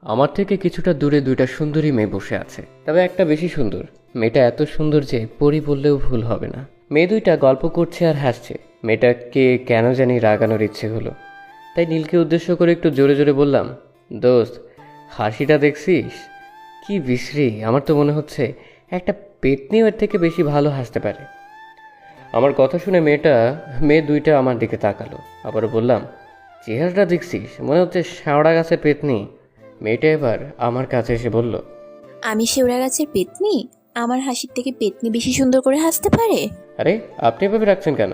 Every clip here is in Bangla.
আমার থেকে কিছুটা দূরে দুইটা সুন্দরী মেয়ে বসে আছে, তবে একটা বেশি সুন্দর। মেয়েটা এত সুন্দর যে পরি বললেও ভুল হবে না। মেয়ে দুইটা গল্প করছে আর হাসছে। মেয়েটাকে কেন জানি রাগানোর ইচ্ছে হলো, তাই নীলকে উদ্দেশ্য করে একটু জোরে জোরে বললাম, দোস্ত, হাসিটা দেখছিস কি বিশ্রী? আমার তো মনে হচ্ছে একটা পেতনিও এর থেকে বেশি ভালো হাসতে পারে। আমার কথা শুনে মেয়ে দুইটা আমার দিকে তাকালো। আবারও বললাম, চেহারাটা দেখছিস, মনে হচ্ছে শেওড়া গাছের পেতনি। মেয়েটা এবার আমার কাছে এসে বলল, আমি শেওড়া গাছের পেতনি? আমার হাসির থেকে পেতনি বেশি সুন্দর করে হাসতে পারে? আরে আপনি এভাবে রাখছেন কেন?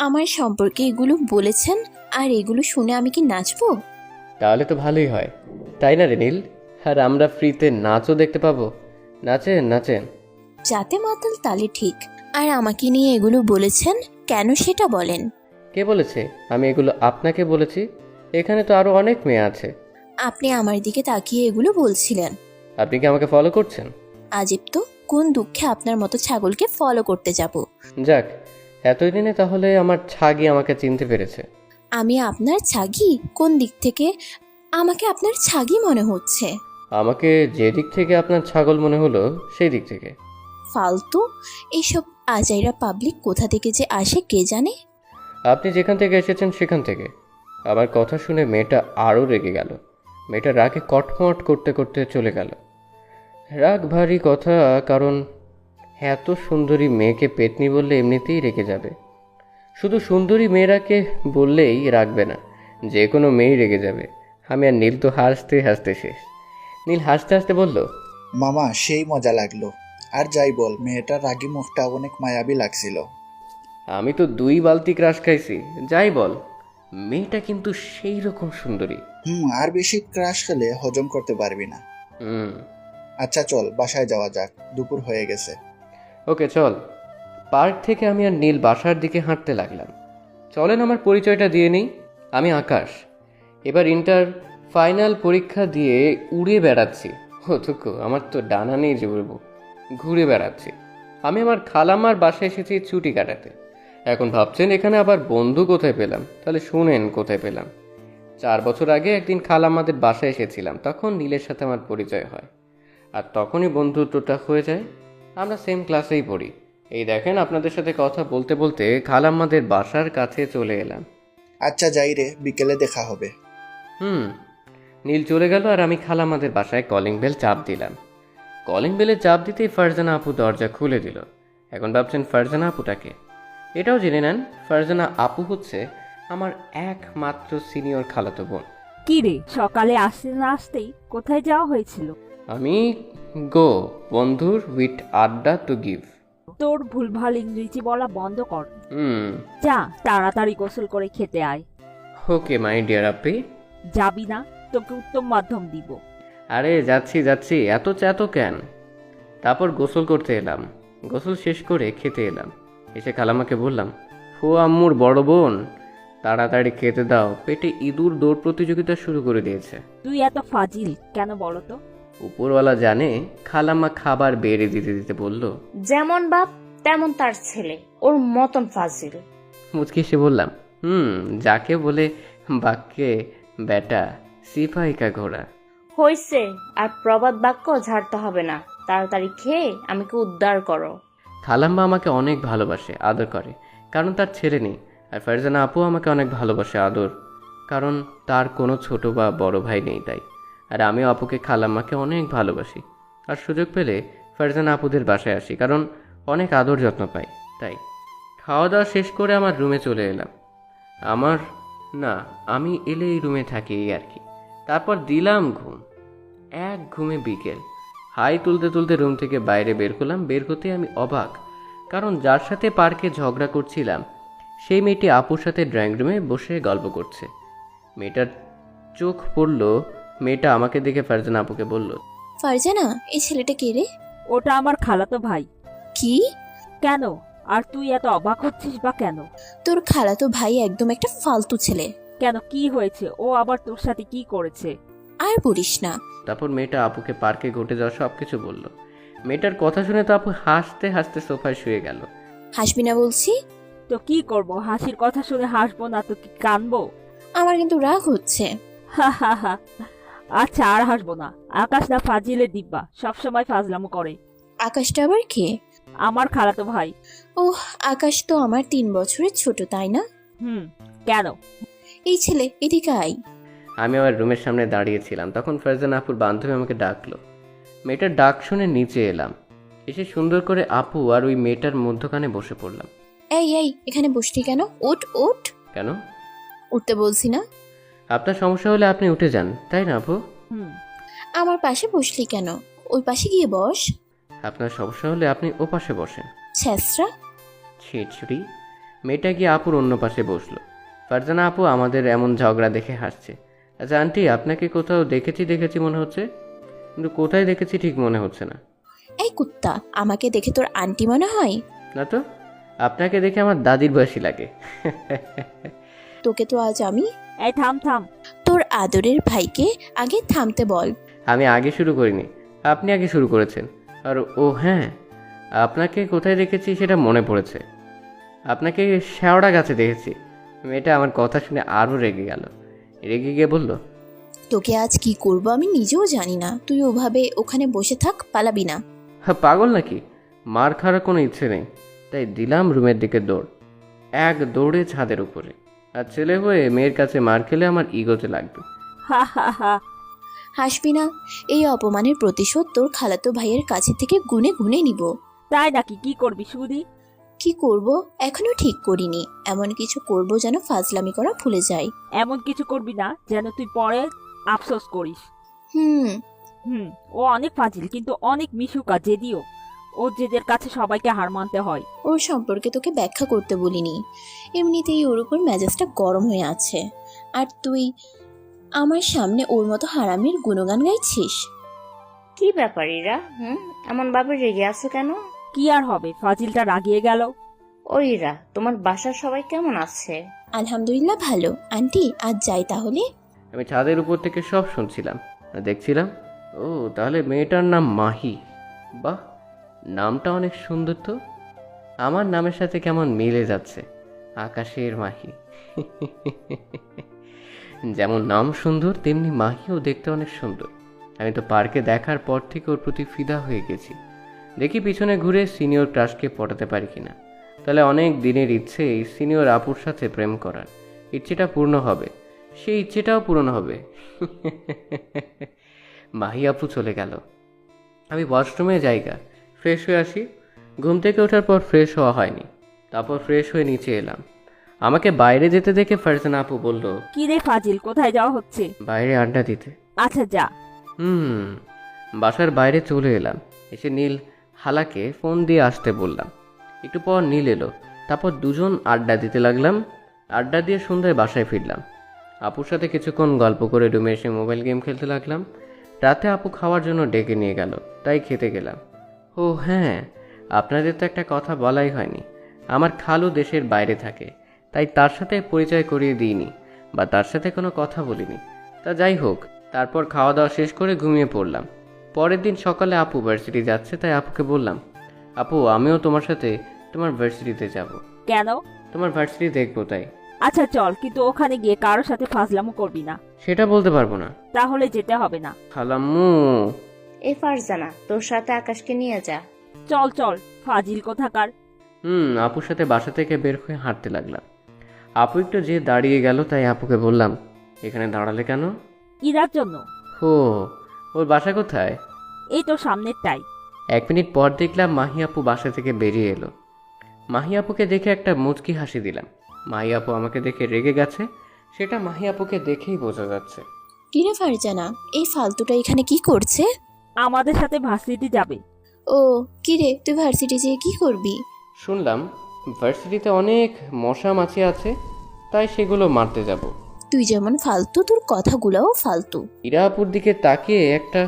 আমার সম্পর্কে এগুলো বলেছেন, আর এগুলো শুনে আমি কি নাচবো? তাহলে তো ভালোই হয়, তাই না রে নীল? আর আমরা ফ্রিতে নাচও দেখতে পাবো। নাচেন নাচেন। যাতে মাতাল তালে ঠিক। আর আমাকে নিয়ে এগুলো বলেছেন কেন সেটা বলেন। কে বলেছে আমি এগুলো আপনাকে বলেছি? এখানে তো আরো অনেক মেয়ে আছে। আপনি আমার দিকে তাকিয়ে এগুলো বলছিলেন। আপনি কি আমাকে ফলো করছেন? আজব তো, কোন দুঃখে আপনার মতো ছাগলকে ফলো করতে যাব? যাক, এতদিনে তাহলে আমার ছাগি আমাকে চিনতে পেরেছে। আমি আপনার ছাগি? কোন দিক থেকে আমাকে আপনার ছাগি মনে হচ্ছে? আমাকে যে দিক থেকে আপনার ছাগল মনে হলো সেই দিক থেকে। ফালতু এইসব আজাইরা পাবলিক কোথা থেকে যে আসে কে জানে। আপনি যেখান থেকে এসেছেন সেখান থেকে। আমার কথা শুনে মেয়েটা আরও রেগে গেল। মেয়েটা রাগে কটমট করতে করতে চলে গেল। রাগ ভারী কথা, কারণ এত সুন্দরী মেয়েকে পেতনি বললে এমনিতেই রেগে যাবে। শুধু সুন্দরী মেয়েরাকে বললেই রাখবে না, যে কোনো মেয়েই রেগে যাবে। আমি আর নীল তো হাসতে হাসতে শেষ। নীল হাসতে হাসতে বলল, মামা সেই মজা লাগলো। আর যাই বল, মেয়েটার রাগী মুখটা অনেক মায়াবী লাগছিল। আমি তো 2 বালতি ক্রাশ খাইছি। যাই বল, মেয়েটা কিন্তু সেই রকম সুন্দরী। আর বেশি ক্রাশ খেলে হজম করতে পারবি না। হুম। আচ্ছা চল বাসায় যাওয়া যাক, দুপুর হয়ে গেছে। ওকে চল। পার্ক থেকে আমি আর নীল বাসার দিকে হাঁটতে লাগলাম। চলেন আমার পরিচয়টা দিয়ে নিই। আমি আকাশ। এবার ইন্টার ফাইনাল পরীক্ষা দিয়ে উড়ে বেড়াচ্ছি। অথুক, আমার তো ডানা নেই যে উড়বো, ঘুরে বেড়াচ্ছি। আমি আমার খালাম্মার বাসায় এসেছি ছুটি কাটাতে। এখন ভাবছেন এখানে আবার বন্ধু কোথায় পেলাম? তাহলে শুনেন কোথায় পেলাম। 4 বছর আগে একদিন খালাম্মাদের বাসায় এসেছিলাম, তখন নীলের সাথে আমার পরিচয় হয়। আর তখনই বন্ধুত্বটা হয়ে যায়। আমরা সেম ক্লাসেই পড়ি। এই দেখেন, আপনাদের সাথে কথা বলতে বলতে খালাম্মাদের বাসার কাছে চলে এলাম। আচ্ছা যাই রে, বিকেলে দেখা হবে। হুম। নীল চলে গেল আর আমি খালাম্মাদের বাসায় কলিং বেল চাপ দিলাম। কলিং বেলে চাপ দিতেই ফারজানা আপু দরজা খুলে দিল। এখন ভাবছেন ফারজানা আপুটাকে? এটাও জেনে নেন, ফারজানা আপু হচ্ছে আমার একমাত্র সিনিয়র খালাতো বোন। কি রে, সকালে আসতে না আসতেই কোথায় যাওয়া হয়েছিল? আমি গো বন্ধুর উইথ আড্ডা টু গিভ। তোর ভুলভাল ইংরেজি বলা বন্ধ কর। হুম। যা তাড়াতাড়ি গোসল করে খেতে আয়। ওকে মাই ডিয়ার আপি। যাবি না? তোকে উত্তম মাধ্যম দিব। আরে যাচ্ছি যাচ্ছি, এত চ্যাতো কেন? তারপর গোসল করতে এলাম। গোসল শেষ করে খেতে এলাম। এসে খালামাকে বললাম, ও আম্মুর বড় বোন, তাড়াতাড়ি খেতে দাও, পেটে ইঁদুর দৌড় প্রতিযোগিতা শুরু করে দিয়েছে। তুই এত ফাজিল কেন বলো তো? উপরওয়ালা জানে। খালাম্মা খাবার বেড়ে দিতে দিতে বলল, যেমন বাপ তেমন তার ছেলে, ওর মতন ফাজিল। মুচকি এসে বললাম, যাকে বলে বাক্যে বেটা সিপাহি কা ঘোড়া। হইছে, আর প্রবাদ বাক্য ঝাড়তে হবে না, তাড়াতাড়ি খেয়ে আমাকে উদ্ধার করো। খালাম্মা আমাকে অনেক ভালোবাসে, আদর করে, কারণ তার ছেলে নেই। আর ফারজানা আপু আমাকে অনেক ভালোবাসে, আদর, কারণ তার কোনো ছোট বা বড় ভাই নেই তাই। আর আমিও আপুকে খালাম্মাকে অনেক ভালোবাসি। আর সুযোগ পেলে ফারজানা আপুদের বাসায় আসি, কারণ অনেক আদর যত্ন পাই তাই। খাওয়া দাওয়া শেষ করে আমার রুমে চলে এলাম। আমার না, আমি এলে এই রুমে থাকি এই আর কি। তারপর দিলাম ঘুম। এক ঘুমে বিকেল। হাই তুলতে তুলতে রুম থেকে বাইরে বের হলাম। বের হতে আমি অবাক, কারণ যার সাথে পার্কে ঝগড়া করছিলাম সেই মেয়েটি আপুর সাথে ড্রয়িং রুমে বসে গল্প করছে। মেয়েটার চোখ পড়ল, মেয়েটা আমাকে দেখে ফারজানা আপুকে বলল, ফারজানা, এই ছেলেটা কে রে? ওটা আমার খালাতো ভাই। কি? কেন? আর তুই এত অবাক হচ্ছিস বা কেন? তোর খালাতো ভাই একদম একটা ফালতু ছেলে। কেন, কি হয়েছে? ও আবার তোর সাথে কি করেছে? আর বলিস না। তারপর মেয়েটা আপুকে পার্কে ঘটে যাওয়া সব কিছু বলল। মেয়েটার কথা শুনে তো আপু হাসতে হাসতে সোফায় শুয়ে গেল। হাসবি না বলছি। তো কি করব, হাসির কথা শুনে হাসবো না তো কি কানবো? আমার কিন্তু রাগ হচ্ছে। হা হা হা, আচ্ছা আর হাসবো না। আকাশ না ফাজিলের দিব্যা, সবসময় ফাজলামো করে। আকাশটা আবার কে? আমার খালাতো ভাই। ওহ, আকাশ তো আমার 3 বছরের ছোট, তাই না? কেন? এই ছেলে, এদিকে আয়। আমি আমার রুমের সামনে দাঁড়িয়েছিলাম, তখন ফারজানা আপুর বান্ধবী আমাকে ডাকলো। মেয়েটার ডাক শুনে নিচে এলাম, এসে সুন্দর করে আপু আর ওই মেয়েটার মধ্যখানে বসে পড়লাম। এই এই, এখানে বসলি কেন? ওঠ ওঠ। কেন? উঠতে বলছি না? আপনার সমস্যা হলে আপনি উঠে যান, তাই না আপু? আমার পাশে বসলি কেন? ওই পাশে গিয়ে বস। আপনার সমস্যা হলে আপনি ও পাশে বসেন। ছ্যাঁচড়া। ছিটছুটি। মেয়েটা গিয়ে আপুর অন্য পাশে বসলো। ফারজানা আপু আমাদের এমন ঝগড়া দেখে হাসছে। আচ্ছা আন্টি, আপনাকে কোথাও দেখেছি মনে হচ্ছে, কিন্তু কোথায় দেখেছি ঠিক মনে হচ্ছে না। এই কুত্তা, আমাকে দেখে তোর আন্টি মনে হয়? না তো, আপনাকে দেখে আমার দাদির বয়সী লাগে। তোকে তো আজ আমি। এই থাম থাম। তোর আদরের ভাইকে আগে থামতে বল। আমি আগে শুরু করিনি, আপনি আগে শুরু করেছেন। আর ও হ্যাঁ, আপনাকে কোথায় দেখেছি সেটা মনে পড়েছে। আপনাকে শেওড়া গাছে দেখেছি। মেয়েটা আমার কথা শুনে আরও রেগে গেল। রেগে গিয়ে বলল, তোকে আজ কি করব আমি নিজেও জানি না। তুই ওভাবে ওখানে বসে থাক, পালাবি না। হ্যাঁ পাগল নাকি? মার খাওয়ার কোনো ইচ্ছে নেই, তাই দিলাম রুমের দিকে দৌড়। এক দৌড়ে ছাদের উপরে। আর ছেলে হয়ে মেয়ের কাছে মার খেলে আমার ইগোতে লাগবে। হা হা হা। হাসবি না? এই অপমানের প্রতিশোধ তোর খালাতো ভাইয়ের কাছে থেকে গুনে গুনে নিব। তাই নাকি? কি করবি সুদি? কি করব এখনো ঠিক করিনি। এমন কিছু করব যেন ফাজলামি করা ভুলে যাই। এমন কিছু করবি না যেন তুই পরে আফসোস করিস। হুম। ও অনেক ফাজিল, কিন্তু অনেক মিশুকা, জেদিও। ও জেদের কাছে সবাইকে হার মানতে হয়। ওর সম্পর্কে তোকে ব্যাখ্যা করতে বলিনি। এমনিতেই ওর উপর মেজাজটা গরম হয়ে আছে, আর তুই আমার সামনে ওর মতো হারামির গুণগান গাইছিস। কি ব্যাপার ইরা? এমন ভাবে রেগে আছো কেন? কি আর হবে, ফাজিলটা রাগিয়ে গেল। ও ইরা, তোমার বাসার সবাই কেমন আছে? আলহামদুলিল্লাহ ভালো। আন্টি, আজ যাই তাহলে? আমি ছাদের উপর থেকে সব শুনছিলাম আর দেখছিলাম। ও তাহলে মেয়েটার নাম মাহি। বাহ, নামটা অনেক সুন্দর তো। আমার নামের সাথে কেমন মিলে যাচ্ছে। আকাশের মাহি। যেমন নাম সুন্দর, তেমনি মাহিও দেখতে অনেক সুন্দর। আমি তো পার্কে দেখার পর থেকে ওর প্রতি ফিদা হয়ে গেছি। দেখি পিছনে ঘুরে সিনিয়র ক্রাশকে পটাতে পারি কিনা। তাহলে অনেক দিনের ইচ্ছে এই সিনিয়র আপুর সাথে প্রেম করার ইচ্ছেটা পূর্ণ হবে। সেই ইচ্ছেটাও পূরণ হবে। মাহি আপু চলে গেল। আমি ওয়াশরুমে জায়গা ফ্রেশ হয়ে আসি। ঘুম থেকে ওঠার পর ফ্রেশ হওয়া হয়নি, তারপর ফ্রেশ হয়ে নিচে এলাম। আমাকে বাইরে যেতে দেখে ফারজানা আপু বলল, কি রে ফাজিল, কোথায় যাওয়া হচ্ছে? বাইরে আড্ডা দিতে। আচ্ছা যা। বাসার বাইরে চলে এলাম। এসে নীল হালাকে ফোন দিয়ে আসতে বললাম। একটু পর নীল এলো, তারপর দুজন আড্ডা দিতে লাগলাম। আড্ডা দিয়ে সন্ধ্যায় বাসায় ফিরলাম। আপুর সাথে কিছুক্ষণ গল্প করে রুমে এসে মোবাইল গেম খেলতে লাগলাম। রাতে আপু খাওয়ার জন্য ডেকে নিয়ে গেল, তাই খেতে গেলাম। ও হ্যাঁ, আপনাদের তো একটা কথা বলাই হয়নি। আমার খালু দেশের বাইরে থাকে, তাই তার সাথে পরিচয় করিয়ে দিইনি বা তার সাথে কোনো কথা বলিনি। তা যাই হোক, তারপর খাওয়া দাওয়া শেষ করে ঘুমিয়ে পড়লাম। পরের দিন সকালে আপু ভার্সিটি যাচ্ছে, তাই আপুকে বললাম, আপু আমিও তোমার সাথে তোমার ভার্সিটিতে যাব। কেন? তোমার ভার্সিটি দেখবো তাই। আচ্ছা চল, কিন্তু ওখানে গিয়ে কারোর সাথে ফাজলামো করবি না। সেটা বলতে পারবো না। তাহলে যেতে হবে না। খালাম্মু। এ ফারজানা, তোর সাথে আকাশকে নিয়ে যা। চল চল, ফাজিল কোথাকার। আপুর সাথে বাসা থেকে বের হয়ে হাঁটতে লাগলাম। আপু একটু যে দাঁড়িয়ে গেল, তাই আপুকে বললাম, এখানে দাঁড়ালে কেন? ইরার জন্য। হো, ওর বাসা কোথায়? এই তো সামনেরটাই। 1 মিনিট পর দেখলাম মাহি আপু বাসা থেকে বেরিয়ে এলো। মাহি আপুকে দেখে একটা মুচকি হাসি দিলাম। মাহি আপু আমাকে দেখে রেগে গেছে, সেটা মাহি আপুকে দেখেই বোঝা যাচ্ছে। কিরে ফারজানা, এই ফালতুটা এখানে কি করছে? আমাদের সাথে ভার্সিটি যাবে। ও কিরে, তুই ভার্সিটি যেয়ে কি করবি? শুনলাম ভার্সিটিতে অনেক মশা মাছি আছে, তাই সেগুলো মারতে যাব। তুই যেমন ফালতু, তোর কথাগুলোও ফালতু। ইরা আপুর দিকে তাকিয়ে একটা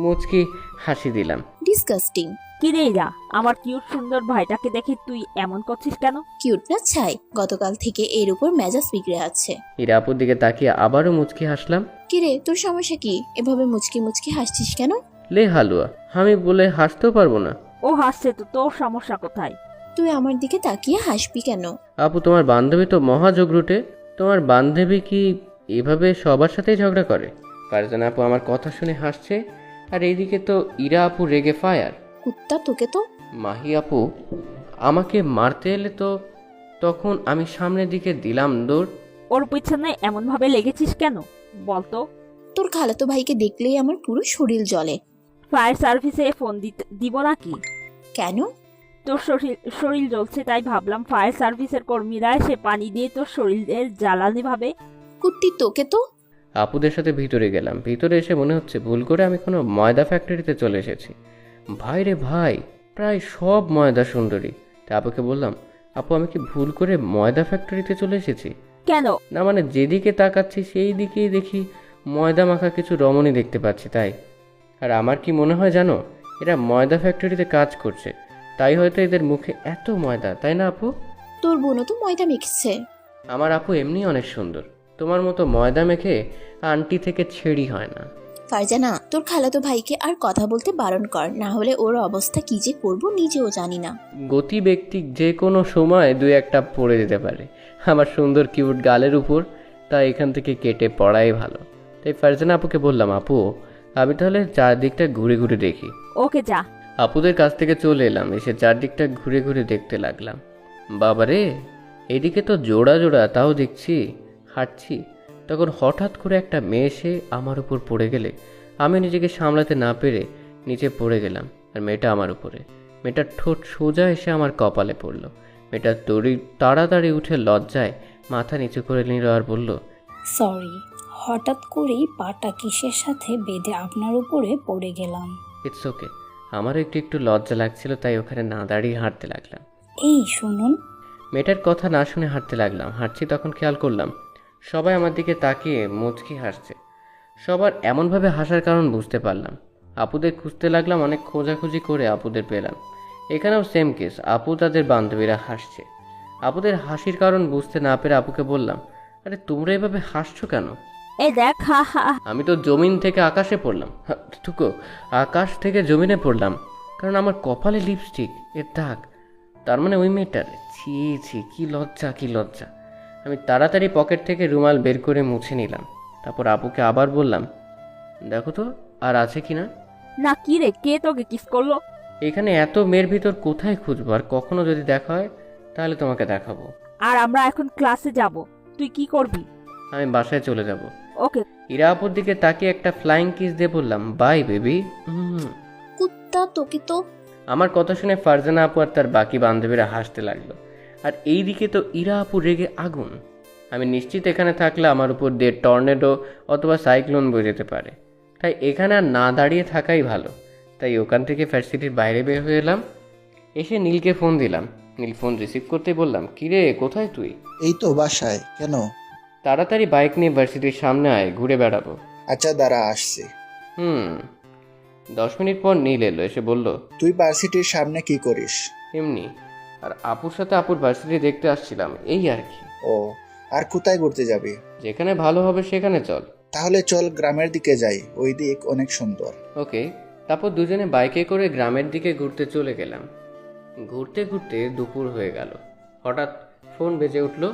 মুচকি হাসি দিলাম। ডিসগাস্টিং। কি রে ইরা, আমার কিউট সুন্দর ভাইটাকে দেখে তুই এমন করছিস কেন? কিউট না ছাই, গতকাল থেকে এর উপর মেজাজ বিগড়ে আছে। ইরা আপুর দিকে তাকিয়ে আবারও মুচকি হাসলাম। কিরে, তোর সমস্যা কি? এভাবে মুচকি মুচকি হাসছিস কেন? লে হালুয়া, আমি বলে হাসতেও পারবো না। ও হাসছে তো, তোর সমস্যা কোথায়? তুই আমার দিকে তাকিয়ে হাসবি কেন? আপু তোমার বান্ধবী তো মহা ঝগড়ুটে। তোমার বান্ধবী কি এভাবে সবার সাথেই ঝগড়া করে? ফারজানা আপু আমার কথা শুনে হাসছে, আর এইদিকে তো ইরা আপু রেগে ফায়ার। কুত্তা তোকে তো। মাহি আপু আমাকে মারতে এলে তো তখন আমি সামনের দিকে দিলাম দৌড়। ওর পিছনে এমন ভাবে লেগেছিস কেন বলতো? তোর খালাতো ভাইকে দেখলেই আমার পুরো শরীর জ্বলে। ফায়ার সার্ভিসে ফোন দিব নাকি? কেন? তোর শরীর জ্বলছে তাই ভাবলাম ফায়ার সার্ভিসের কর্মীরা এসে পানি দিয়ে তোর শরীরের জ্বালানি ভাবে। কুত্তি তোকে তো। আপুদের সাথে ভিতরে গেলাম। ভিতরে এসে মনে হচ্ছে ভুল করে আমি কোনো ময়দা ফ্যাক্টরিতে চলে এসেছি। ভাই রে ভাই, প্রায় সব ময়দা সুন্দরী। তাই আপুকে বললাম, আপু আমি কি ভুল করে ময়দা ফ্যাক্টরিতে চলে এসেছি? কেন? না মানে যেদিকে তাকাচ্ছি সেই দিকেই দেখি ময়দা মাখা কিছু রমণী দেখতে পাচ্ছি তাই। আর আমার কি মনে হয় জানো, এরা ময়দা ফ্যাক্টরিতে কাজ করছে, তাই হয়তো এদের মুখে এত ময়দা, তাই না আপু? তোর বোনও তো ময়দা মেখেছে। আমার আপু এমনি অনেক সুন্দর, তোমার মতো ময়দা মেখে আন্টি থেকে ছেড়ি হয় না। ফারজানা, তোর খালাতো ভাইকে আর কথা বলতে বারণ কর, না হলে ওর অবস্থা কি যে করবো নিজেও জানি না। গতি ব্যক্তি যে কোনো সময় দুই একটা পড়ে যেতে পারে আমার সুন্দর কিউট গালের উপর, তাই এখান থেকে কেটে পড়াই ভালো। তাই ফারজানা আপুকে বললাম, আপু আমি তাহলে চারদিকটা ঘুরে ঘুরে দেখি। ওকে যা। আপুদের কাছ থেকে চলে এলাম, এসে চারদিকটা ঘুরে ঘুরে দেখতে লাগলাম। বাবারে, এদিকে তো জোড়া জোড়া, তাও দেখছি। হাঁটছি, তখন হঠাৎ করে একটা মেয়ে এসে আমার উপর পড়ে গেলে আমি নিজেকে সামলাতে না পেরে নিচে পড়ে গেলাম, আর মেয়েটা আমার উপরে। মেয়েটার ঠোঁট সোজা এসে আমার কপালে পড়লো। মেয়েটা তাড়াতাড়ি উঠে লজ্জায় মাথা নিচু করে নিল আর বলল, সরি, হঠাৎ করেই পাটা কিসের সাথে বেঁধে আপনার উপরে পড়ে গেলাম। It's okay. আমারও একটু একটু লজ্জা লাগছিল, তাই ওখানে না দাঁড়িয়ে হাঁটতে লাগলাম। এই শুনুন। মেয়েটার কথা না শুনে হাঁটতে লাগলাম। হাঁটছি তখন খেয়াল করলাম সবাই আমার দিকে তাকিয়ে মুচকি হাসছে। সবার এমনভাবে হাসার কারণ বুঝতে পারলাম। আপুদের খুঁজতে লাগলাম, অনেক খোঁজাখুঁজি করে আপুদের পেলাম। এখানেও সেম কেস, আপু তাদের বান্ধবীরা হাসছে। আপুদের হাসির কারণ বুঝতে না পেরে আপুকে বললাম, আরে তোমরা এভাবে হাসছো কেন? এই দেখ, হা হা। আমি তো জমিন থেকে আকাশে পড়লাম, থুকো, আকাশ থেকে জমিনে পড়লাম, কারণ আমার কপালে লিপস্টিক এর দাগ। তার মানে ওই মেয়েটার। ছি ছি, কি লজ্জা কি লজ্জা। আমি তাড়াতাড়ি পকেট থেকে রুমাল বের করে মুছে নিলাম। তারপর আপুকে আবার বললাম, দেখো তো আর আছে কিনা। না কি রে, কে তোকে কিস করলো? এখানে এত মেয়ের ভিতর কোথায় খুঁজবো, আর কখনো যদি দেখা হয় তাহলে তোমাকে দেখাবো। আর আমরা এখন ক্লাসে যাব, তুই কি করবি? আমি বাসায় চলে যাব। ওকে। ইরা আপুর দিকে তাকিয়ে একটা ফ্লাইং কিস দিয়ে বললাম, বাই বেবি। কুত্তা তোকে তো। আমার কথা শুনে ফারজানা আপু আর তার বাকি বান্ধবীরা হাসতে লাগলো। আর এইদিকে তো ইরা আপু রেগে আগুন। আমি নিশ্চিত এখানে থাকলে আমার উপর দিয়ে টর্নেডো অথবা সাইক্লোন বয়ে যেতে পারে, তাই এখানে আর না দাঁড়িয়ে থাকাই ভালো। তাই ওখান থেকে ভার্সিটির বাইরে বের হয়ে এলাম। এসে নীলকে ফোন দিলাম। নীল ফোন রিসিভ করতেই বললাম, কিরে কোথায় তুই? এই তো বাসায়। কেন? তাড়াতাড়ি বাইক নিয়ে ভার্সিটির সামনে আয়, ঘুরে বেড়াবো। আচ্ছা দাঁড়া, আসছি। 10 মিনিট পর নীল এলো, এসে বলল, তুই ভার্সিটির সামনে কি করিস? এমনি। আর আপুর সাথে আপুর ভার্সিটি দেখতে আসছিলাম, এই আর কি। ও, আর কোথায় ঘুরতে যাবি? যেখানে ভালো হবে সেখানে চল। তাহলে চল গ্রামের দিকে যাই, ওই দিক অনেক সুন্দর। ওকে। তারপর দুজনে বাইকে করে গ্রামের দিকে ঘুরতে চলে গেলাম। ঘুরতে ঘুরতে দুপুর হয়ে গেল। হঠাৎ ফোন বেজে উঠলো।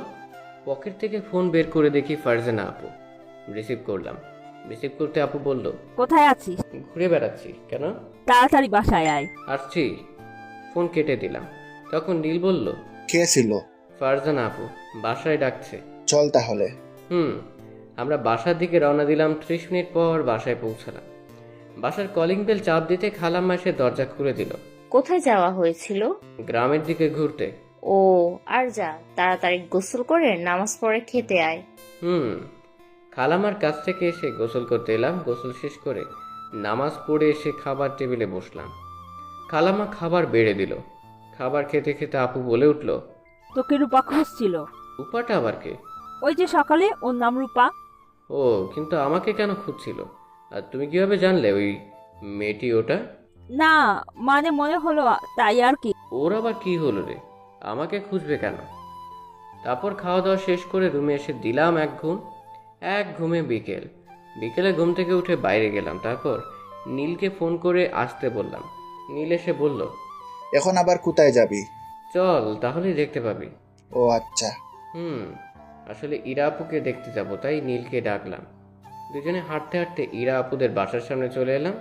পকেট থেকে ফোন বের করে দেখি ফারজানা আপু। রিসিভ করলাম। রিসিভ করতে আপু বলল, কোথায় আছিস? ঘুরে বেড়াচ্ছি। কেন? তাড়াতাড়ি বাসায় আয়। আসছি। ফোন কেটে দিলাম। তখন নীল বলল, কে ছিল? ফারজানা আপু বাসায় ডাকছে। চল তাহলে। আমরা বাসার দিকে রওনা দিলাম। 30 মিনিট পর বাসায় পৌঁছালাম। বাসার কলিং বেল চাপ দিতে খালাম্মা এসে দরজা খুলে দিল। কোথায় যাওয়া হয়েছিল? গ্রামের দিকে ঘুরতে। ও, আর যা, তাড়াতাড়ি গোসল করে নামাজ পড়ে খেতে আয়। খালাম্মার কাছ থেকে এসে গোসল করতে এলাম। গোসল শেষ করে নামাজ পড়ে এসে খাবার টেবিলে বসলাম। খালাম্মা খাবার বেড়ে দিল। খাবার খেতে খেতে আপু বলে উঠল, তোকে রূপা খুঁজছিল। রূপাটা আবার কে? ওই যে সকালে ওর নাম রূপা। ও, কিন্তু আমাকে কেন খুঁজছিল? আর তুমি কিভাবে জানলে ওই মেয়েটি ওটা? না মানে মনে হলো তাই আর কি। ওর আবার কি হলো রে, আমাকে খুঁজবে কেন? তারপর খাওয়া দাওয়া শেষ করে রুমে এসে দিলাম এক ঘুমে বিকেলে ঘুম থেকে উঠে বাইরে গেলাম। তারপর নীলকে ফোন করে আসতে বললাম। নীল এসে বলল, এখন আবার কোথায় যাবি? চল তাহলেই দেখতে পাবি। ও আচ্ছা। আসলে ইরা আপুকে দেখতে যাব, তাই নীলকে ডাকলাম। দুজনে হাঁটতে হাঁটতে ইরা আপুদের বাসার সামনে চলে এলাম।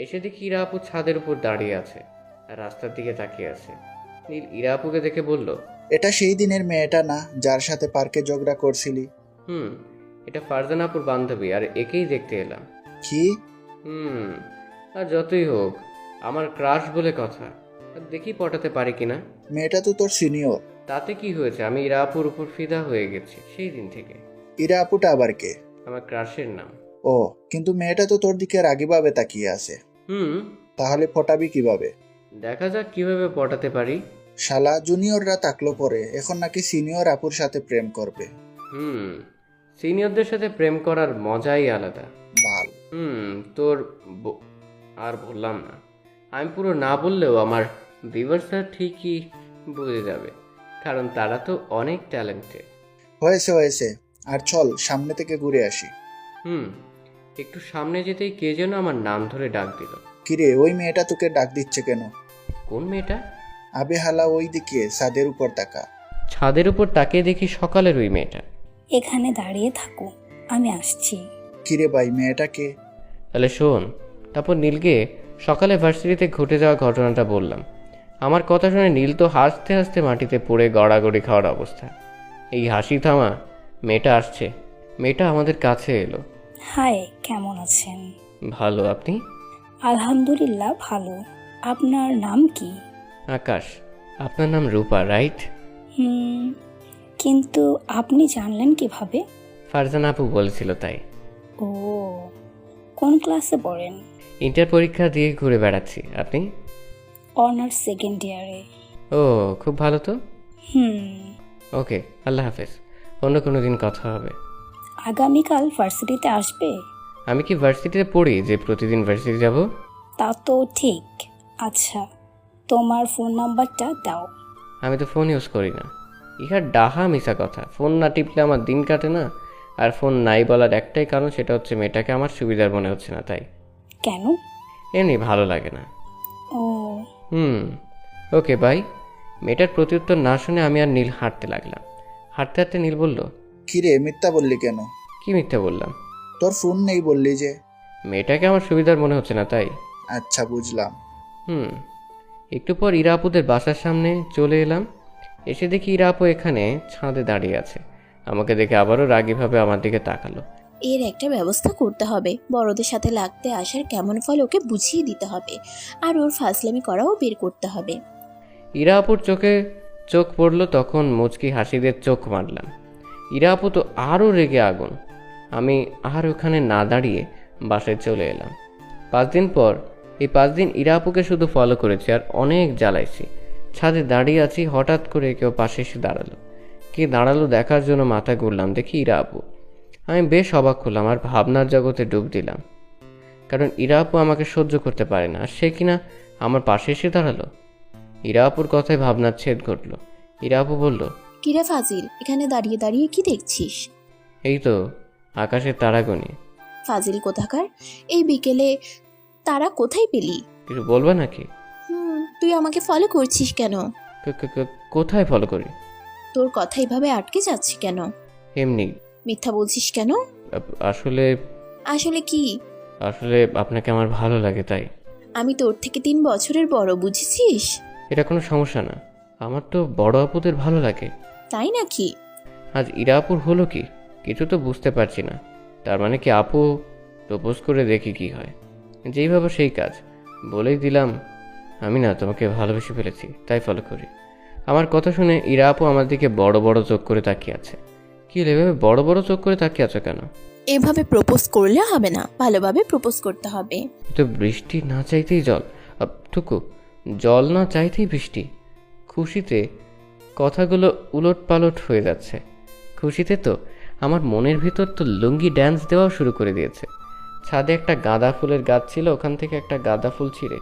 এসে দেখি ইরা আপু ছাদের উপর দাঁড়িয়ে আছে আর রাস্তার দিকে তাকিয়ে আছে। নীল ইরা আপুকে দেখে বলল, এটা সেই দিনের মেয়েটা না যার সাথে পার্কে ঝগড়া করছিলি? হুম, এটা ফারজানা আপুর বান্ধবী আর একেই দেখতে এলাম। কি? হুম, আর যতই হোক আমার ক্রাশ বলে কথা, আর দেখি পটাতে পারি কিনা। মেয়েটা তো তোর সিনিয়র। তাতে কি হয়েছে, আমি ইরা আপুর উপর ফিদা হয়ে গেছি সেই দিন থেকে। ইরা আপুটা আবার কে? আমার ক্রাশের নাম। ও, কিন্তু মেয়েটা তো তোর দিকে রাগীভাবে তাকিয়ে আছে। হুম, তাহলে পটাবি কিভাবে? দেখা যাক কিভাবে পটাতে পারি। শালা, জুনিয়ররা তাকলো পরে এখন নাকি সিনিয়র আপুর সাথে প্রেম করবে। হুম, সিনিয়রদের সাথে প্রেম করার মজাই আলাদা। বাল। তোর আর বললাম না, আমি পুরো না বললেও আমার ভিউয়ার্সরা ঠিকই বুঝে যাবে, কারণ তারা তো অনেক ট্যালেন্টেড। হয়েছে হয়েছে, আর চল সামনে থেকে ঘুরে আসি। একটু সামনে যেতেই কে যেন আমার নাম ধরে ডাক দিল। কিরে, ওই মেয়েটা তোকে ডাক দিচ্ছে কেন? কোন মেয়েটা? আবে হালা, ওই দিকে ছাদের উপর তাকা। ছাদের উপর তাকিয়ে দেখি সকালের ওই মেয়েটা। এখানে দাঁড়িয়ে থাকো, আমি আসছি। কিরে ভাই, মেয়েটাকে? তাহলে শোন। তারপর নীলকে সকালে ভার্সিটিতে ঘটে যাওয়া ঘটনাটা বললাম। আমার কথা শুনে নীল তো হাসতে হাসতে মাটিতে পড়ে গড়াগড়ি খাওয়ার অবস্থা। এই হাসি থামা, মেয়েটা আসছে। মেয়েটা আমাদের কাছে এলো। হাই, কেমন আছেন? ভালো, আপনি? আলহামদুলিল্লাহ ভালো। আপনার নাম কি? আকাশ। আপনার নাম রূপা, রাইট? কিন্তু আপনি জানলেন কিভাবে? ফারজানা আপু বলেছিল তাই। ও, কোন ক্লাসে পড়েন? ইন্টার পরীক্ষা দিয়ে ঘুরে বেড়াচ্ছি। আপনি? অনার্স সেকেন্ড ইয়ারে। ও, খুব ভালো তো। হুম। ওকে, আল্লাহ হাফেজ। অন্য কোনো দিন কথা হবে। আগামীকাল ভার্সিটিতে আসবে? আমি কি ভার্সিটিতে পড়ি যে প্রতিদিন ভার্সিটি যাব? তা তো ঠিক। আচ্ছা, তোমার ফোন নাম্বারটা দাও। আমি তো ফোন ইউজ করি না। ইহার ডাহা মিশা কথা, ফোন না টিপলে আমার দিন কাটে না। আর ফোন নাই বলার একটাই কারণ, সেটা হচ্ছে মেয়েটাকে আমার সুবিধার মনে হচ্ছে না, তাই। কেন? এমনি ভালো লাগে না। ও, ওকে বাই। মেয়েটার প্রত্যুত্তর না শুনে আমি আর নীল হাঁটতে লাগলাম। হাঁটতে হাঁটতে নীল বলল, কিরে, মিথ্যা বললি কেন? কি মিথ্যা বললাম? তোর ফোন নেই বললি যে। মেয়েটাকে আমার সুবিধার মনে হচ্ছে না, তাই। আচ্ছা, বুঝলাম। একটু পর ইরা আপুদের বাসার সামনে চলে এলাম। এসে দেখি ইরা আপু এখানে ছাদে দাঁড়িয়ে আছে। আমাকে দেখে আবারও রাগীভাবে আমার দিকে তাকালো। এর একটা ব্যবস্থা করতে হবে। বড়দের সাথে লাগতে আসার কেমন ফল ওকে বুঝিয়ে দিতে হবে, আর ওর ফাজলামি করাও বের করতে হবে। ইরা আপুর চোখে চোখ পড়লো, তখন মুচকি হাসিদের চোখ মারলাম। ইরা আপু তো আরও রেগে আগুন। আমি আর ওখানে না দাঁড়িয়ে বাসায় চলে এলাম। 5 দিন পর, এই 5 দিন ইরা আপুকে শুধু ফলো করেছি আর অনেক জ্বালাইছি। ছাদে দাঁড়িয়ে আছি, হঠাৎ করে কেউ পাশে এসে দাঁড়ালো। কে দাঁড়ালো দেখার জন্য মাথা ঘুরলাম, দেখি ইরা আপু। আমি বেশ অবাক হলাম আর ভাবনার জগতে ডুব দিলাম, কারণ ইরা আপু আমাকে সহ্য করতে পারে না, আর সে কিনা আমার পাশে এসে দাঁড়ালো। ইরা আপুর কথায় ভাবনার ছেদ ঘটল। ইরা আপু বলল, কিরে ফাজিল, এখানে দাঁড়িয়ে দাঁড়িয়ে কি দেখছিস? এই তো আকাশের তারাগণি। ফাজিল কোথাকার, এই বিকেলে তারা কোথায় পেলি? কিছু বলবে নাকি? তুই আমাকে ফলো করছিস কেন? কোথায় ফলো করি? তোর কথা এভাবে আটকে যাচ্ছে কেন? এমনি। মিথ্যা বলছিস কেন? আসলে আসলে কি? আসলে আপনাকে আমার ভালো লাগে, তাই। আমি তোর থেকে 3 বছরের বড়, বুঝেছিস? এটা কোনো সমস্যা না, আমার তো বড় আপুদের ভালো লাগে। তাই নাকি? আজ ইরা আপুর হলো কি, কিছু তো বুঝতে পারছি না। তার মানে কি আপু প্রপোজ করে দেখি কি হয়। যেইভাবে সেই কাজ, বলেই দিলাম আমি না তোমাকে ভালোবেসে ফেলেছি, তাই ফলো করি। আমার কথা শুনে ইরা আপু আমার দিকে বড় বড় চোখ করে তাকিয়ে আছে। কি এভাবে বড় বড় চোখ করে তাকিয়ে আছো কেন? এভাবে প্রপোজ করলে হবে না, ভালোভাবে প্রপোজ করতে হবে। তো বৃষ্টি না চাইতেই জল, টুকু জল না চাইতেই বৃষ্টি। খুশিতে কথাগুলো উলট পালট হয়ে যাচ্ছে। খুশিতে তো আমার মনের ভিতর তো লুঙ্গি ড্যান্স দেওয়াও শুরু করে দিয়েছে। ছাদে একটা গাঁদা ফুলের গাছ ছিল, ওখান থেকে একটা গাঁদা ফুল ছিঁড়ে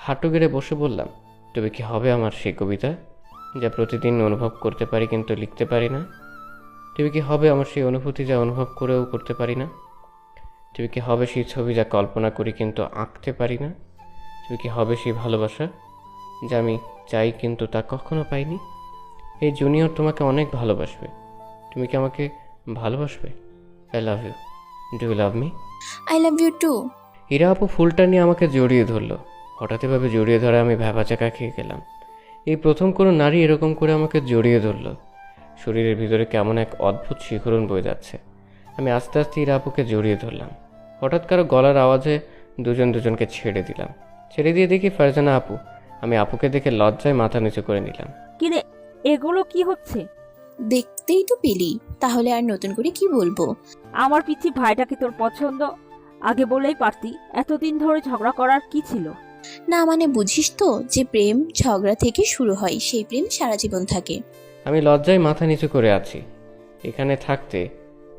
হাঁটু গেড়ে বসে বললাম, তবে কি হবে আমার সেই কবিতা, যা প্রতিদিন অনুভব করতে পারি কিন্তু লিখতে পারি না? তবে কি হবে আমার সেই অনুভূতি, যা অনুভব করেও করতে পারি না? তবে কি হবে সেই ছবি, যা কল্পনা করি কিন্তু আঁকতে পারি না? তবে কি হবে সেই ভালোবাসা, যা আমি চাই কিন্তু তা কখনো পাইনি? এই জুনিয়র তোমাকে অনেক ভালোবাসবে। তুমি কি আমাকে ভালোবাসবে? I love you. Do you love me? I love you too. Ira আপু ফুলটা নিয়ে আমাকে জড়িয়ে ধরলো। হঠাৎ এভাবে জড়িয়ে ধরে আমি ভ্যাবাচাকা খেয়ে গেলাম। এই প্রথম কোনো নারী এরকম করে আমাকে জড়িয়ে ধরলো। শরীরের ভিতরে কেমন এক অদ্ভুত শিহরণ বয়ে যাচ্ছে। আমি আস্তে আস্তে ইরা আপুকে জড়িয়ে ধরলাম। হঠাৎ কারো গলার আওয়াজে দুজনকে ছেড়ে দিলাম। ছেড়ে দিয়ে দেখি ফারজানা আপু। আমি আপুকে দেখে লজ্জায় মাথা নিচু করে নিলাম। কিরে, এগুলো কি হচ্ছে? দেখতেই তো পেলি, তাহলে আর নতুন করে কি বলবো? আমার পিচ্ছি ভাইটাকে তোর পছন্দ, আগে বলেই পারতি। এতদিন ধরে ঝগড়া করার কি ছিল? না মানে বুঝিস তো, যে প্রেম ঝগড়া থেকে শুরু হয় সেই প্রেম সারা জীবন থাকে। আমি লজ্জায় মাথা নিচু করে আছি। এখানে থাকতে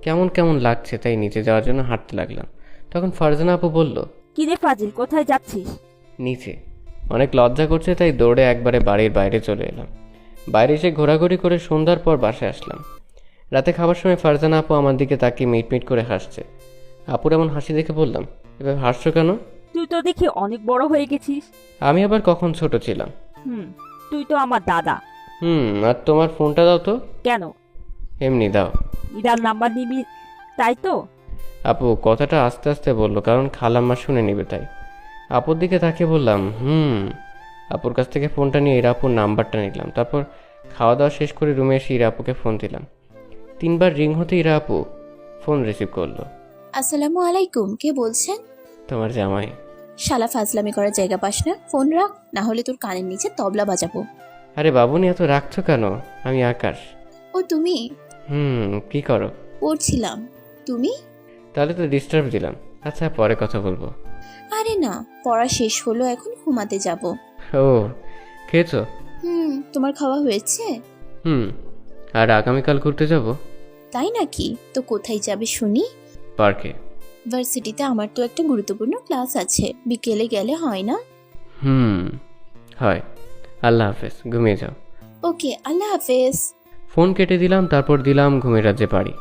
কেমন কেমন লাগছে, তাই নিচে যাওয়ার জন্য হাঁটতে লাগলাম। তখন ফারজানা আপু বলল, কিরে ফাজিল, কোথায় যাচ্ছিস? নিচে। অনেক লজ্জা করছে, তাই দৌড়ে একবারে বাড়ির বাইরে চলে এলাম। বাইরে এসে ঘোরাঘুরি করে সন্ধ্যার পর বাসায় আসলাম। রাতে খাবার সময় ফারজানা আপু আমার দিকে তাকিয়ে মিটমিট করে হাসছে। আপুর এমন হাসি দেখে বললাম, এবার হাসছো কেন? তুই তো দেখি অনেক বড় হয়ে গেছিস। আমি আবার কখন ছোট ছিলাম? তুই তো আমার দাদা। আর তোমার ফোনটা দাও তো। কেন? এমনি দাও। ইরার নাম্বার নিবি তাই তো? আপু কথাটা আস্তে আস্তে বললো, কারণ খালাম্মা শুনে নিবে তাই। আপুর দিকে তাকিয়ে বললাম, আপুর কাছ থেকে ফোনটা নিয়ে ইরা আপুর নাম্বারটা নিলাম। তারপর খাওয়া দাওয়া শেষ করে রুমে এসে ইরা আপুকে ফোন দিলাম। 3বার রিং হতে ইরা আপু ফোন রিসিভ করলো। আসসালামু আলাইকুম, কে বলছেন? তোমার জামাই। শালা ফাজলামি করার জায়গা পাস না, ফোন রাখ, না হলে তোর কানের নিচে তবলা বাজাবো। আরে বাবুনি, এত রাখছো কেন? আমি আকাশ। ও তুমি? কি করো? পড়ছিলাম। তুমি? তাহলে তো ডিস্টার্ব দিলাম। আচ্ছা, পরে কথা বলবো। আরে না, পড়া শেষ হলো, এখন ঘুমাতে যাব। ও, খেয়েছো? তোমার খাওয়া হয়েছে? আর আগামীকাল ঘুরতে যাব। তাই নাকি? তো কোথায় যাবে শুনি? পার্কে। ভার্সিটিতে আমার তো একটা গুরুত্বপূর্ণ ক্লাস আছে, বিকেলে গেলে হয় না? হয়। আল্লাহ হাফেজ, ঘুমিয়ে যাও। ওকে, আল্লাহ হাফেজ। ফোন কেটে দিলাম। তারপর দিলাম ঘুমের রাজ্যে পারি।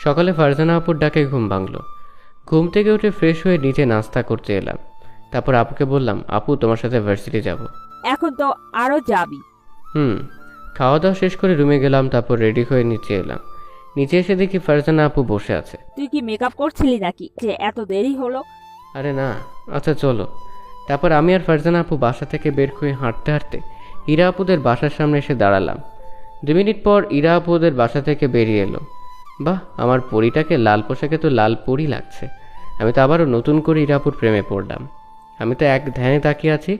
সকালে ফারজানা আপুর ডাকে ঘুম ভাঙলো। ঘুম থেকে উঠে ফ্রেশ হয়ে নিচে নাস্তা করতে এলাম। তারপর আপুকে বললাম, আপু তোমার সাথে ভার্সিটি যাব। এখন তো আরো যাবি। খাওয়া দাওয়া শেষ করে রুমে গেলাম। তারপর রেডি হয়ে নিচে এলাম। নিচে এসে দেখি ফারজানা আপু বসে আছে। তুই কি মেকআপ করছিলি নাকি যে এত দেরি হলো? আরে না। আচ্ছা চলো। তারপর আমি আর ফারজানা আপু বাসা থেকে বের হয়ে হাঁটতে হাঁটতে ইরা আপুদের বাসার সামনে এসে দাঁড়ালাম। 2 মিনিট পর ইরা আপুদের বাসা থেকে বেরিয়ে এলো। বাহ, আমার পরিটাকে লাল পোশাকে তো লাল পরি লাগছে। আমি তো আবারও নতুন করে ইরা আপুর প্রেমে পড়লাম। আমি তো এক ধ্যানে তাকিয়ে আছি।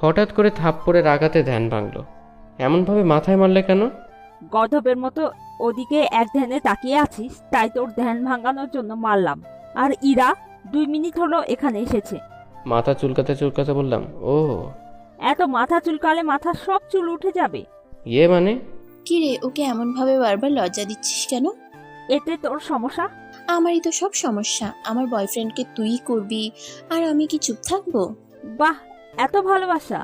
হঠাৎ করে থাপ্পড়ের আঘাতে ধ্যান ভাঙলো। এমনভাবে মাথায় মারলে কেন? গধবের মতো ওদিকে এক ধ্যানে তাকিয়ে আছিস, তাই তোর ধ্যান ভাঙানোর জন্য মারলাম। আর ইরা 2 মিনিট হলো এখানে এসেছে। মাথা চুলকাতে চুলকাতে বললাম, ও। এত মাথা চুলকালে মাথার সব চুল উঠে যাবে। ইয়ে মানে? কি রে, ওকে এমন ভাবে বারবার লজ্জা দিচ্ছিস কেন? এতে তোর সমস্যা? আমারই তো সব সমস্যা। আমার বয়ফ্রেন্ডকে তুই করবি আর আমি কি চুপ থাকবো? বাহ, এত ভালোবাসা।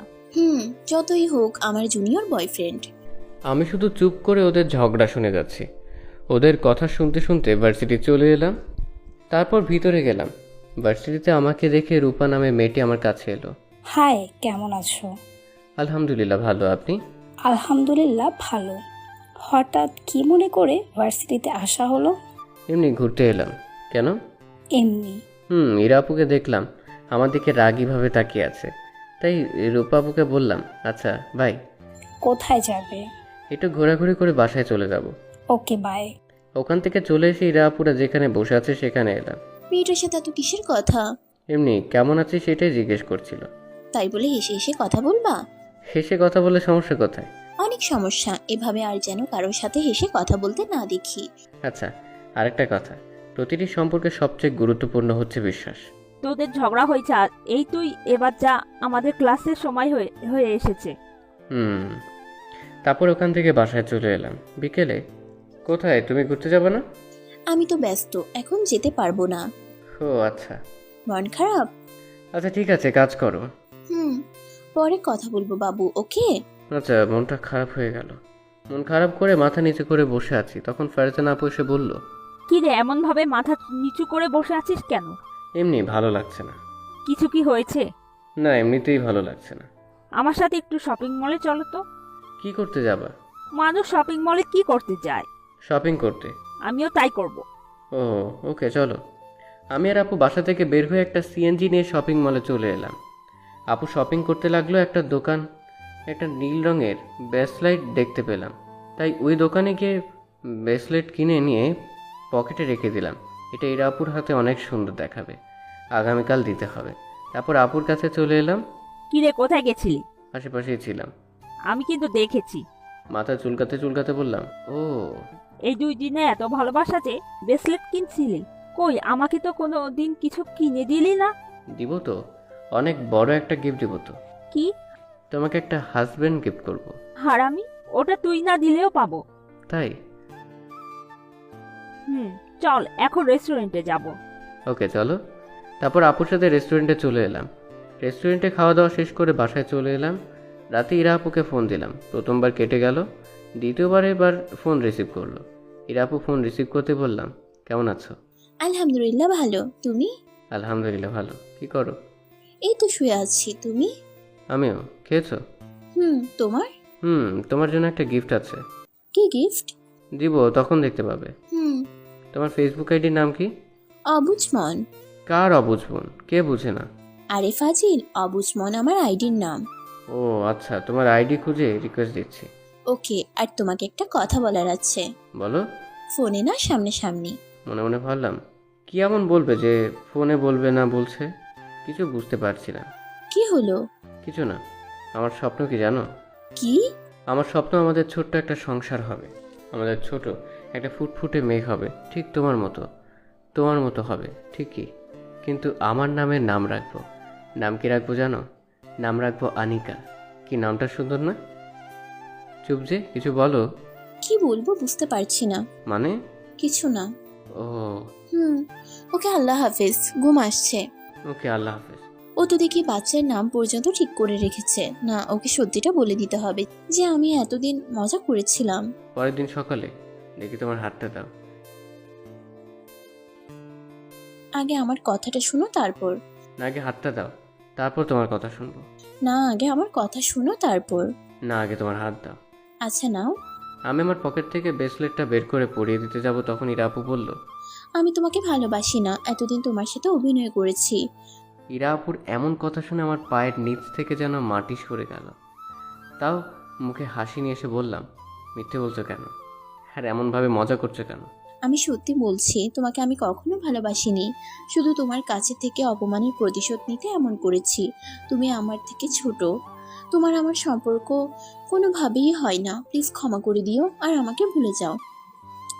যতই হোক আমার জুনিয়র বয়ফ্রেন্ড। আমি শুধু চুপ করে ওদের ঝগড়া শুনে যাচ্ছি। ওদের কথা শুনতে শুনতে ভার্সিটি চলে এলাম। তারপর ভিতরে গেলাম। ভার্সিটিতে আমাকে দেখে রূপা নামে মেয়েটি আমার কাছে এলো। হাই, কেমন আছো? আলহামদুলিল্লাহ, ভালো। আপনি? আলহামদুলিল্লাহ ভালো। হঠাৎ কি মনে করে ভার্সিটিতে আসা হলো? এমনি ঘুরতে এলাম। কেন? এমনি। ইরা আপুকে দেখলাম আমার দিকে রাগীভাবে তাকিয়ে আছে, তাই রূপা আপুকে বললাম, আচ্ছা বাই। কোথায় যাবে? একটু ঘোরাঘুরি করে বাসায় চলে যাব। ওকে, বাই। ওখান থেকে চলে এসে ইরা আপুরা যেখানে বসে আছে সেখানে এলাম। মেয়েটার সাথে এত কিসের কথা? এমনি কেমন আছিস সেটাই জিজ্ঞেস করছিল। তাই বলে হেসে হেসে কথা বলবা? হেসে কথা বলে সমস্যা কোথায়? অনেক সমস্যা। এভাবে আর যেন কারোর সাথে হেসে কথা বলতে না দেখি। আচ্ছা, আরেকটা কথা, প্রতিটি সম্পর্কে সবচেয়ে গুরুত্বপূর্ণ হচ্ছে বিশ্বাস। তোদের ঝগড়া হয়েছে আর এই তুই এবার যা, আমাদের ক্লাসের সময় হয়ে এসেছে। তারপর ওখান থেকে বাসায় চলে এলাম। বিকেলে কোথায়? তুমি ঘুরতে যাবে না? আমি তো ব্যস্ত, এখন যেতে পারবো না। ও আচ্ছা। মন খারাপ? আচ্ছা ঠিক আছে, কাজ করো। পরে কথা বলবো বাবু, ওকে? আচ্ছা, মনটা খারাপ হয়ে গেল। মন খারাপ করে মাথা নিচু করে বসে আছি, তখন ফারজানা আপু এসে বলল, কি রে, এমন ভাবে মাথা নিচু করে বসে আছিস কেন? এমনি ভালো লাগছে না। কিছু কি হয়েছে? না, এমনিতেই ভালো লাগছে না। আমার সাথে একটু শপিং মলে চলো তো। কি করতে যাবা? মানুষ শপিং মলে কি করতে যায়? শপিং করতে। আমিও তাই করব। ও ওকে, চলো। আমি আর আপু বাসা থেকে বের হয়ে একটা সিএনজি নিয়ে শপিং মলে চলে এলাম। আপু শপিং করতে লাগলো। একটা নীল রঙের ব্রেসলাইট দেখতে পেলাম, তাই ওই দোকানে গিয়ে ব্রেসলেট কিনে নিয়ে পকেটে রেখে দিলাম। এটা ইরা আপুর হাতে অনেক সুন্দর দেখাবে, আগামীকাল দিতে হবে। তারপর আপুর কাছে চলে এলাম। কিরে, কোথায় গেছিলি? আশেপাশেই ছিলাম। আমি কিন্তু দেখেছি। মাথা চুলকাতে চুলকাতে বললাম, ও এই 2 দিনে এত ভালোবাসা যে ব্রেসলেট কিনছিলি। কই, আমাকে তো কোনো দিন কিছু কিনে দিলি না। দিব তো, অনেক বড় একটা গিফট দিব তো। কি? তোমাকে একটা হাজবেন্ড গিফট করব। হারামি, ওটা তুই না দিলেও পাবো। তাই? চল এখন রেস্টুরেন্টে যাব। ওকে চলো। তারপর আপুর সাথে রেস্টুরেন্টে চলে এলাম। রেস্টুরেন্টে খাওয়া দাওয়া শেষ করে বাসায় চলে এলাম। রাতে ইরা আপুকে ফোন দিলাম। প্রথমবার কেটে গেল, দ্বিতীয়বার এবার ফোন রিসিভ করলো। ইরা আপু ফোন রিসিভ করতে বললাম, কেমন আছো? আলহামদুলিল্লাহ ভালো, তুমি? আলহামদুলিল্লাহ ভালো। কি করো? এই তো শুয়ে আছি, তুমি? আমিও। খেয়েছো? তোমার? তোমার জন্য একটা গিফট আছে। কি গিফট? দিব, তখন দেখতে পাবে। তোমার ফেসবুক আইডির নাম কি? অবুঝমন। কার অবুঝমন? কে বুঝে না? আরে ফাজিল, অবুঝমন আমার আইডির নাম। ও আচ্ছা, তোমার আইডি খুঁজে রিকোয়েস্ট দিচ্ছি। ওকে, আর তোমাকে একটা কথা বলার আছে। বলো। ফোনে না, সামনাসামনি। মনে মনে ভাবলাম, কি এমন বলবে যে ফোনে বলবে না বলছে? কিছু বুঝতে পারছি না। কি হলো? কিছু না। আমার স্বপ্ন কি জানো? কি? আমার স্বপ্ন আমাদের ছোট্ট একটা সংসার হবে। আমাদের ছোট একটা ফুটফুটে মেঘ হবে, ঠিক তোমার মতো। তোমার মতো হবে ঠিকই, কিন্তু আমার নামের নাম রাখবো। নাম কি রাখবো জানো? নাম রাখবো আনিকা। কি নামটা সুন্দর না? চুপ যে, কিছু বলো। কি বলবো বুঝতে পারছি না। মানে? কিছু না। ও ওকে, আল্লাহ হাফেজ, ঘুম আসছে। ওকে, আল্লাহ হাফেজ। ও তো দেখি বাচ্চার নাম পর্যন্ত ঠিক করে রেখেছে। না, ওকে সত্যিটা বলে দিতে হবে যে আমি এতদিন মজা করেছিলাম। পরের দিন সকালে দেখি তোমার হাতটা দাও। আগে আমার কথাটা শুনো তারপর। না, আগে হাতটা দাও, তারপর তোমার কথা শুনবো। না, আগে আমার কথা শুনো তারপর। না, আগে তোমার হাত দাও। আচ্ছা নাও। আমি আমার পকেট থেকে ব্রেসলেটটা বের করে পরিয়ে দিতে যাব, তখন ইরা আপু বলল, আমি তোমাকে ভালোবাসি না, এতদিন তোমার সাথে অভিনয় করেছি। ইরা আপুর এমন কথা শুনে আমার পায়ের নিচ থেকে যেন মাটি সরে গেল। তাও মুখে হাসি নিয়ে এসে বললাম, মিথ্যে বলছো কেন? আর এমনভাবে মজা করছো কেন? আমি সত্যি বলছি, তোমাকে আমি কখনো ভালোবাসিনি। শুধু তোমার কাছে থেকে অপমানের প্রতিশোধ নিতে এমন করেছি। তুমি আমার থেকে ছোট, তোমার আমার সম্পর্ক কোনোভাবেই হয় না। প্লিজ ক্ষমা করে দিও আর আমাকে ভুলে যাও।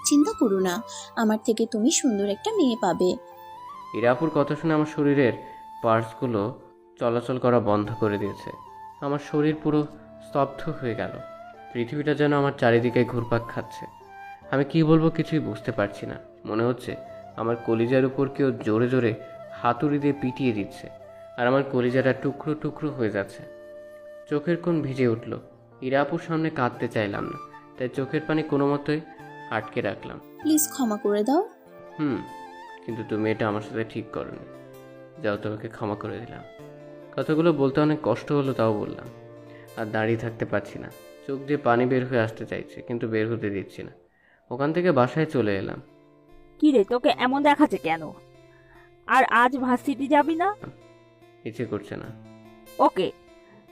চিন্তা করো না, আমার থেকে তুমি সুন্দর একটা মেয়ে পাবে। ইরা আপুর কথা শুনে আমার শরীরের পার্টসগুলো চলাচল করা বন্ধ করে দিয়েছে। আমার শরীর পুরো স্তব্ধ হয়ে গেল। পৃথিবীটা যেন আমার চারিদিকে ঘুরপাক খাচ্ছে। আমি কি বলবো কিছুই বুঝতে পারছি না। মনে হচ্ছে আমার কলিজার উপর কেউ জোরে জোরে হাতুড়ি দিয়ে পিটিয়ে দিচ্ছে, আর আমার কলিজাটা টুকরো টুকরো হয়ে যাচ্ছে। চোখের কোণ ভিজে উঠল। ইরা আপুর সামনে কাঁদতে চাইলাম না, তাই চোখের পানি কোনো মতোই আটকে রাখলাম। প্লিজ ক্ষমা করে দাও। কিন্তু তুমি এটা আমার সাথে ঠিক করনি। যাও, তোমাকে ক্ষমা করে দিলাম। কথাগুলো বলতে অনেক কষ্ট হলো, তাও বললাম। আর দাঁড়িয়ে থাকতে পারছি না, চোখ দিয়ে পানি বের হয়ে আসতে চাইছে, কিন্তু বের হতে দিচ্ছি না। ওখান থেকে বাসায় চলে এলাম। কি রে, তোকে এমন দেখাচ্ছে কেন? আর আজ ভার্সিটি যাবি না? ইচ্ছে করছে না। ওকে।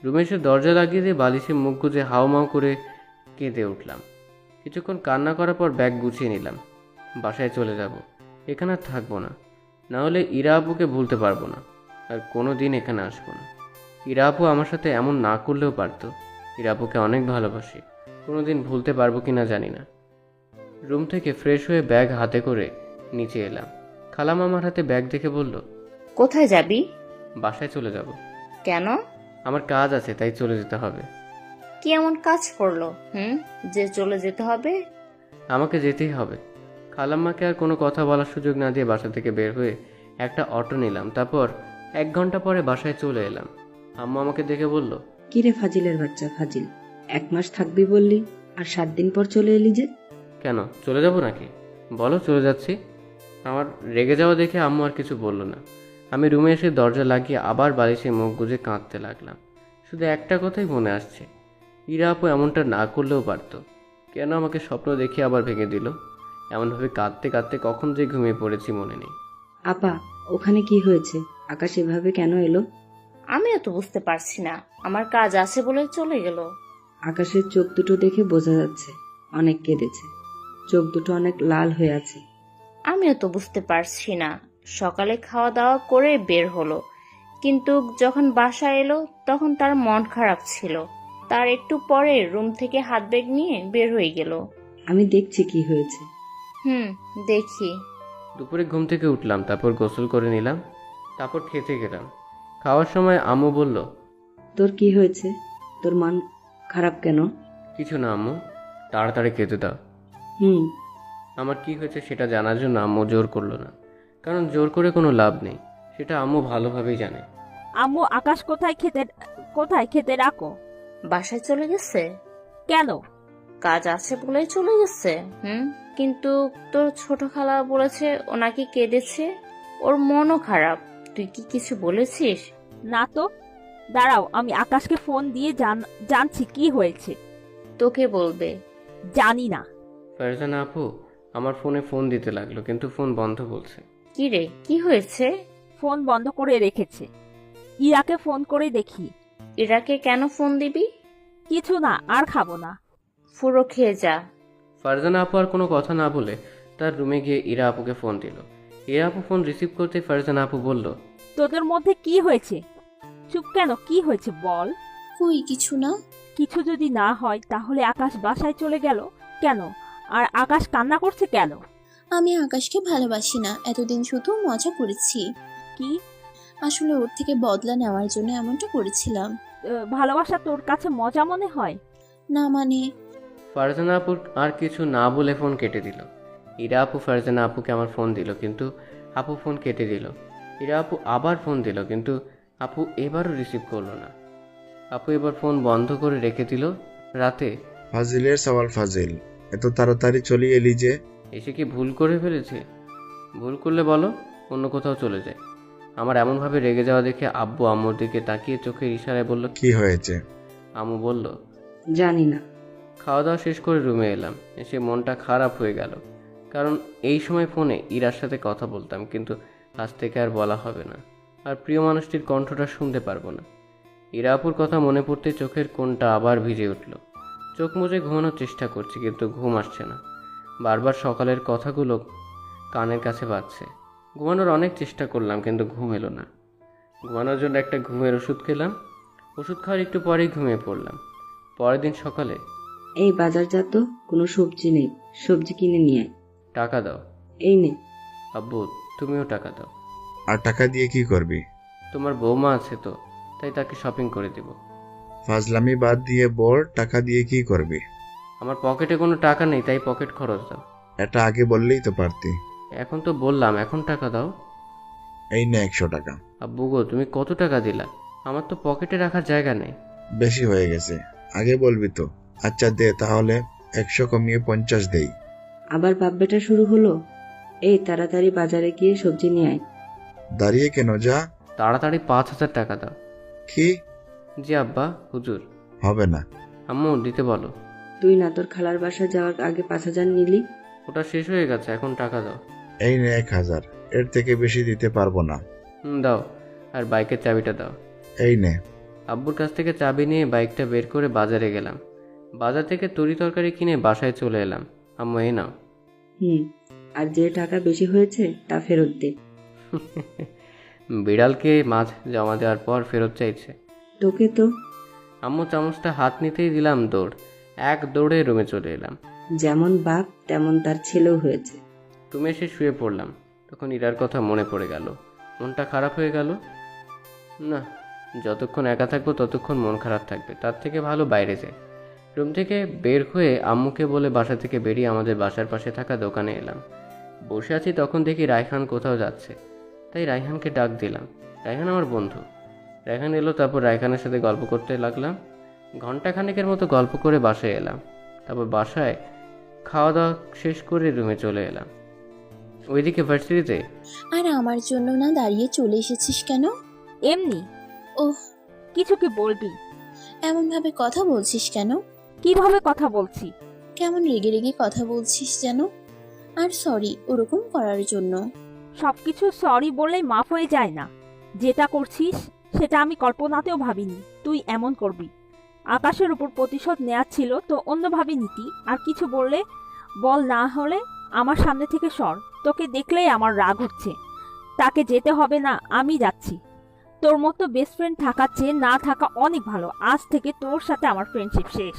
রুমে এসে দরজা লাগিয়ে দিয়ে বালিশে মুখ গুজে হাওমাও করে কেঁদে উঠলাম। কিছুক্ষণ কান্না করার পর ব্যাগ গুছিয়ে নিলাম। বাসায় চলে যাব, এখানে আর থাকবো না। না হলে ইরা আপুকে ভুলতে পারবো না, আর কোনো দিন এখানে আসবো না। ইরা আপু আমার সাথে এমন না করলেও পারতো। ইরা আপুকে অনেক ভালোবাসি, কোনো দিন ভুলতে পারবো কিনা জানি না। রুম থেকে ফ্রেশ হয়ে ব্যাগ হাতে করে নিচে এলাম। খালাম আমার হাতে ব্যাগ দেখে বলল, কোথায় যাবি? বাসায় চলে যাব। কেন? আমার কাজ আছে, তাই চলে যেতে হবে। কি এমন কাজ করলো যে চলে যেতে হবে? আমাকে যেতেই হবে। খালাম্মাকে আর কোনো কথা বলার সুযোগ না দিয়ে বাসা থেকে বের হয়ে একটা অটো নিলাম। তারপর 1 ঘন্টা পরে বাসায় চলে এলাম। আম্মু আমাকে দেখে বলল, কিরে ফাজিলের বাচ্চা ফাজিল, 1 মাস থাকবি বললি আর 7 দিন পর চলে এলি যে? কেন, চলে যাব নাকি? বলো, চলে যাচ্ছি। আমার রেগে যাওয়া দেখে আম্মু আর কিছু বলল না। আমি রুমে এসে দরজা লাগিয়ে আবার বালিশে মুখ গুজে কাঁদতে লাগলাম। শুধু একটা কথাই মনে আসছে, ইরা আপু এমনটা না করলেও পারতো। কেন আমাকে স্বপ্ন দেখে আবার ভেঙে দিল? এমনভাবে কাঁদতে কাঁদতে কখন যে ঘুমিয়ে পড়েছি মনে নেই। আপা, ওখানে কি হয়েছে? আকাশ এভাবে কেন এলো? আমিও তো বুঝতে পারছি না, আমার কাজ আছে বলে চলে গেল। আকাশের চোখ দুটো দেখে বোঝা যাচ্ছে অনেক কেঁদেছে। চোখ দুটো অনেক লাল হয়ে আছে। আমিও তো বুঝতে পারছি না, সকালে খাওয়া দাওয়া করে বের হলো, কিন্তু যখন বাসায় এলো তখন তার মন খারাপ ছিল। তার একটু পরে রুম থেকে হাত ব্যাগ নিয়ে বের হয়ে গেল। আমি দেখছি কি হয়েছে। দেখি। দুপুরে ঘুম থেকে উঠলাম, তারপর গোসল করে নিলাম, তারপর খেতে গেলাম। খাওয়ার সময় আম্মু বলল, তোর কি হয়েছে? তোর মন খারাপ কেন? কিছু না আম্মু, তাড়াতাড়ি খেতে দাও। হুম। আমার কি হয়েছে সেটা জানার জন্য আম্মু জোর করলো না, কারণ জোর করে কোনো লাভ নেই, সেটা আম্মু ভালোভাবেই জানে। আম্মু, আকাশ কোথায় খেতে রাখো? বাসায় চলে গেছে। কেন? কাজ আছে বলেই চলে গেছে। কিন্তু তোর ছোট খালা বলেছে ও নাকি কেঁদেছে, ওর মনও খারাপ। তুই কি কিছু বলেছিস? না তো। দাঁড়াও, আমি আকাশকে ফোন দিয়ে জানছি কি হয়েছে। তোকে বলবে। জানি না। ফারজানা আপু আমার ফোনে ফোন দিতে লাগলো, কিন্তু ফোন বন্ধ বলছে। কি রে, কি হয়েছে? ফোন বন্ধ করে রেখেছে। ইরাকে ফোন করে দেখি। ইরাকে কেন ফোন দিবি? কিছু না, আর খাবো না। পুরো খেয়ে যা। ফারজানা আপু আর কোনো কথা না বলে তার রুমে গিয়ে ইরা আপুকে ফোন দিল। ইরা আপু ফোন রিসিভ করতে ফারজানা আপু বলল, তোদের মধ্যে কি হয়েছে? চুপ কেন? কি হয়েছে বল। কই কিছু না। কিছু যদি না হয় তাহলে আকাশ বাসায় চলে গেল কেন? আর আকাশ কান্না করছে কেন? আমি আকাশকে ভালোবাসি না, এতদিন শুধু মজা করেছি। কি? আসলে ওর থেকে বদলা নেওয়ার জন্য এমনটা করেছিলাম। ভালোবাসা তোর কাছে মজা মনে হয়? না মানে। ফারজানা আপুর আর কিছু না বলে ফোন কেটে দিল। ইরা আপু ফারজানা আপুকে আমার ফোন দিল, কিন্তু আপু ফোন কেটে দিল। ইরা আপু আবার ফোন দিল, কিন্তু আপু এবারও রিসিভ করলো না। আপু এবার ফোন বন্ধ করে রেখে দিল। রাতে ফাজিলের সওয়াল ফাজিল, এত তাড়াতাড়ি চলে এলি যে? এসে কি ভুল করে ফেলেছে? ভুল করলে বলো, অন্য কোথাও চলে যায়। আমার এমনভাবে রেগে যাওয়া দেখে আব্বু আম্মুর দিকে তাকিয়ে চোখের ইশারায় বলল, কি হয়েছে? আম্মু বলল, জানি না। খাওয়া দাওয়া শেষ করে রুমে এলাম। এসে মনটা খারাপ হয়ে গেল, কারণ এই সময় ফোনে ইরার সাথে কথা বলতাম, কিন্তু আজ থেকে আর বলা হবে না, আর প্রিয় মানুষটির কণ্ঠটা শুনতে পারবো না। ইরা আপুর কথা মনে পড়তে চোখের কোণটা আবার ভিজে উঠল। চোখ মুজে ঘুমানোর চেষ্টা করছি, কিন্তু ঘুম আসছে না। বারবার সকালের কথাগুলো কানের কাছে বাজছে। ঘুমানোর অনেক চেষ্টা করলাম, কিন্তু ঘুম এলো না। ঘুমানোর জন্য একটা ঘুমের ওষুধ খেলাম। ওষুধ খাওয়ার একটু পরেই ঘুমিয়ে পড়লাম। পরের দিন সকালে, এই বাজার যা তো, কোনো সবজি নেই, সবজি কিনে নিয়ে আয়। টাকা দাও। এই নে। আব্বু তুমিও টাকা দাও। আর টাকা দিয়ে কি করবি? তোমার বৌমা আছে তো, তাই তাকে শপিং করে দিব। ফাজলামি বাদ দিয়ে বল, টাকা দিয়ে কি করবি? আমার পকেটে কোনো টাকা নেই, তাই পকেট খরচ দাও। এটা আগে বললেই তো পারতি। এখন তো বললাম, এখন টাকা দাও। এই নে 100 টাকা। আব্বু গো, তুমি কত টাকা দিলা? আমার তো পকেটে রাখার জায়গা নেই। বেশি হয়ে গেছে, আগে বলবি তো। আচ্ছা দে তাহলে, 100 কমিয়ে 50 দেই। আবার বাপ বেটা শুরু হলো। এই তাড়াতাড়ি বাজারে গিয়ে সবজি নিয়ে আয়। দাঁড়িয়ে কেন, যা। তাড়াতাড়ি 5,000 টাকা দাও। কি? জি আব্বা হুজুর। হবে না। আম্মু দিতে বলো। তুই না তোর খালার বাসা যাওয়ার আগে 5,000 নিলি? ওটা শেষ হয়ে গেছে, এখন টাকা দাও। এই নে 1000, এর থেকে বেশি দিতে পারবো না। দাও। আর বাইকের চাবিটা দাও। এই নে। আব্বুর কাছ থেকে চাবি নিয়ে বাইকটা বের করে বাজারে গেলাম। বাজার থেকে তরি তরকারি কিনে বাসায় চলে এলাম। আম্মু এই নাও। আর যে টাকা বেশি হয়েছে তা ফেরত দে। বিড়ালকে মাছ জমা দেওয়ার পর ফেরত চাইছে। তোকে তো। আম্মু চামচটা হাত নিতেই দিলাম দৌড়। এক দৌড়ে রুমে চলে এলাম। যেমন বাপ তেমন তার ছেলেও হয়েছে। তুমি এসে শুয়ে পড়লাম, তখন ইরার কথা মনে পড়ে গেল। মনটা খারাপ হয়ে গেল। না, যতক্ষণ একা থাকবো ততক্ষণ মন খারাপ থাকবে, তার থেকে ভালো বাইরে যাই। রুম থেকে বের হয়ে আম্মুকে বলে বাসা থেকে বেরিয়ে আমাদের বাসার পাশে থাকা দোকানে এলাম। বসে আছি, তখন দেখি রায়হান কোথাও যাচ্ছে, তাই রায়হানকে ডাক দিলাম। রায়হান আমার বন্ধু। রায়হান এলো, তারপর রায়হানের সাথে গল্প করতে লাগলাম। ঘন্টাখানেকের মতো গল্প করে বাসায় এলাম। তারপর বাসায় খাওয়া দাওয়া শেষ করে রুমে চলে এলাম। ওইদিকে ভার্সিটিতে। আর আমার জন্য না দাঁড়িয়ে চলে এসেছিস কেন? এমনি। ওহ, কিছু কি বলবি? এমনভাবে কথা বলছিস কেন? কিভাবে কথা বলছি? কেমন রেগে রেগে কথা বলছিস যেন। আর সরি ওরকম করার জন্য। সবকিছু সরি বললেই মাফ হয়ে যায় না। যেটা করছিস সেটা আমি কল্পনাতেও ভাবিনি তুই এমন করবি। আকাশের উপর প্রতিশোধ নেওয়া ছিল তো অন্যভাবে নিতি। আর কিছু বললে বল, না হলে আমার সামনে থেকে সর। তোকে দেখলেই আমার রাগ হচ্ছে। তাকে যেতে হবে না, আমি যাচ্ছি। তোর মতো বেস্ট ফ্রেন্ড থাকার চেয়ে না থাকা অনেক ভালো। আজ থেকে তোর সাথে আমার ফ্রেন্ডশিপ শেষ।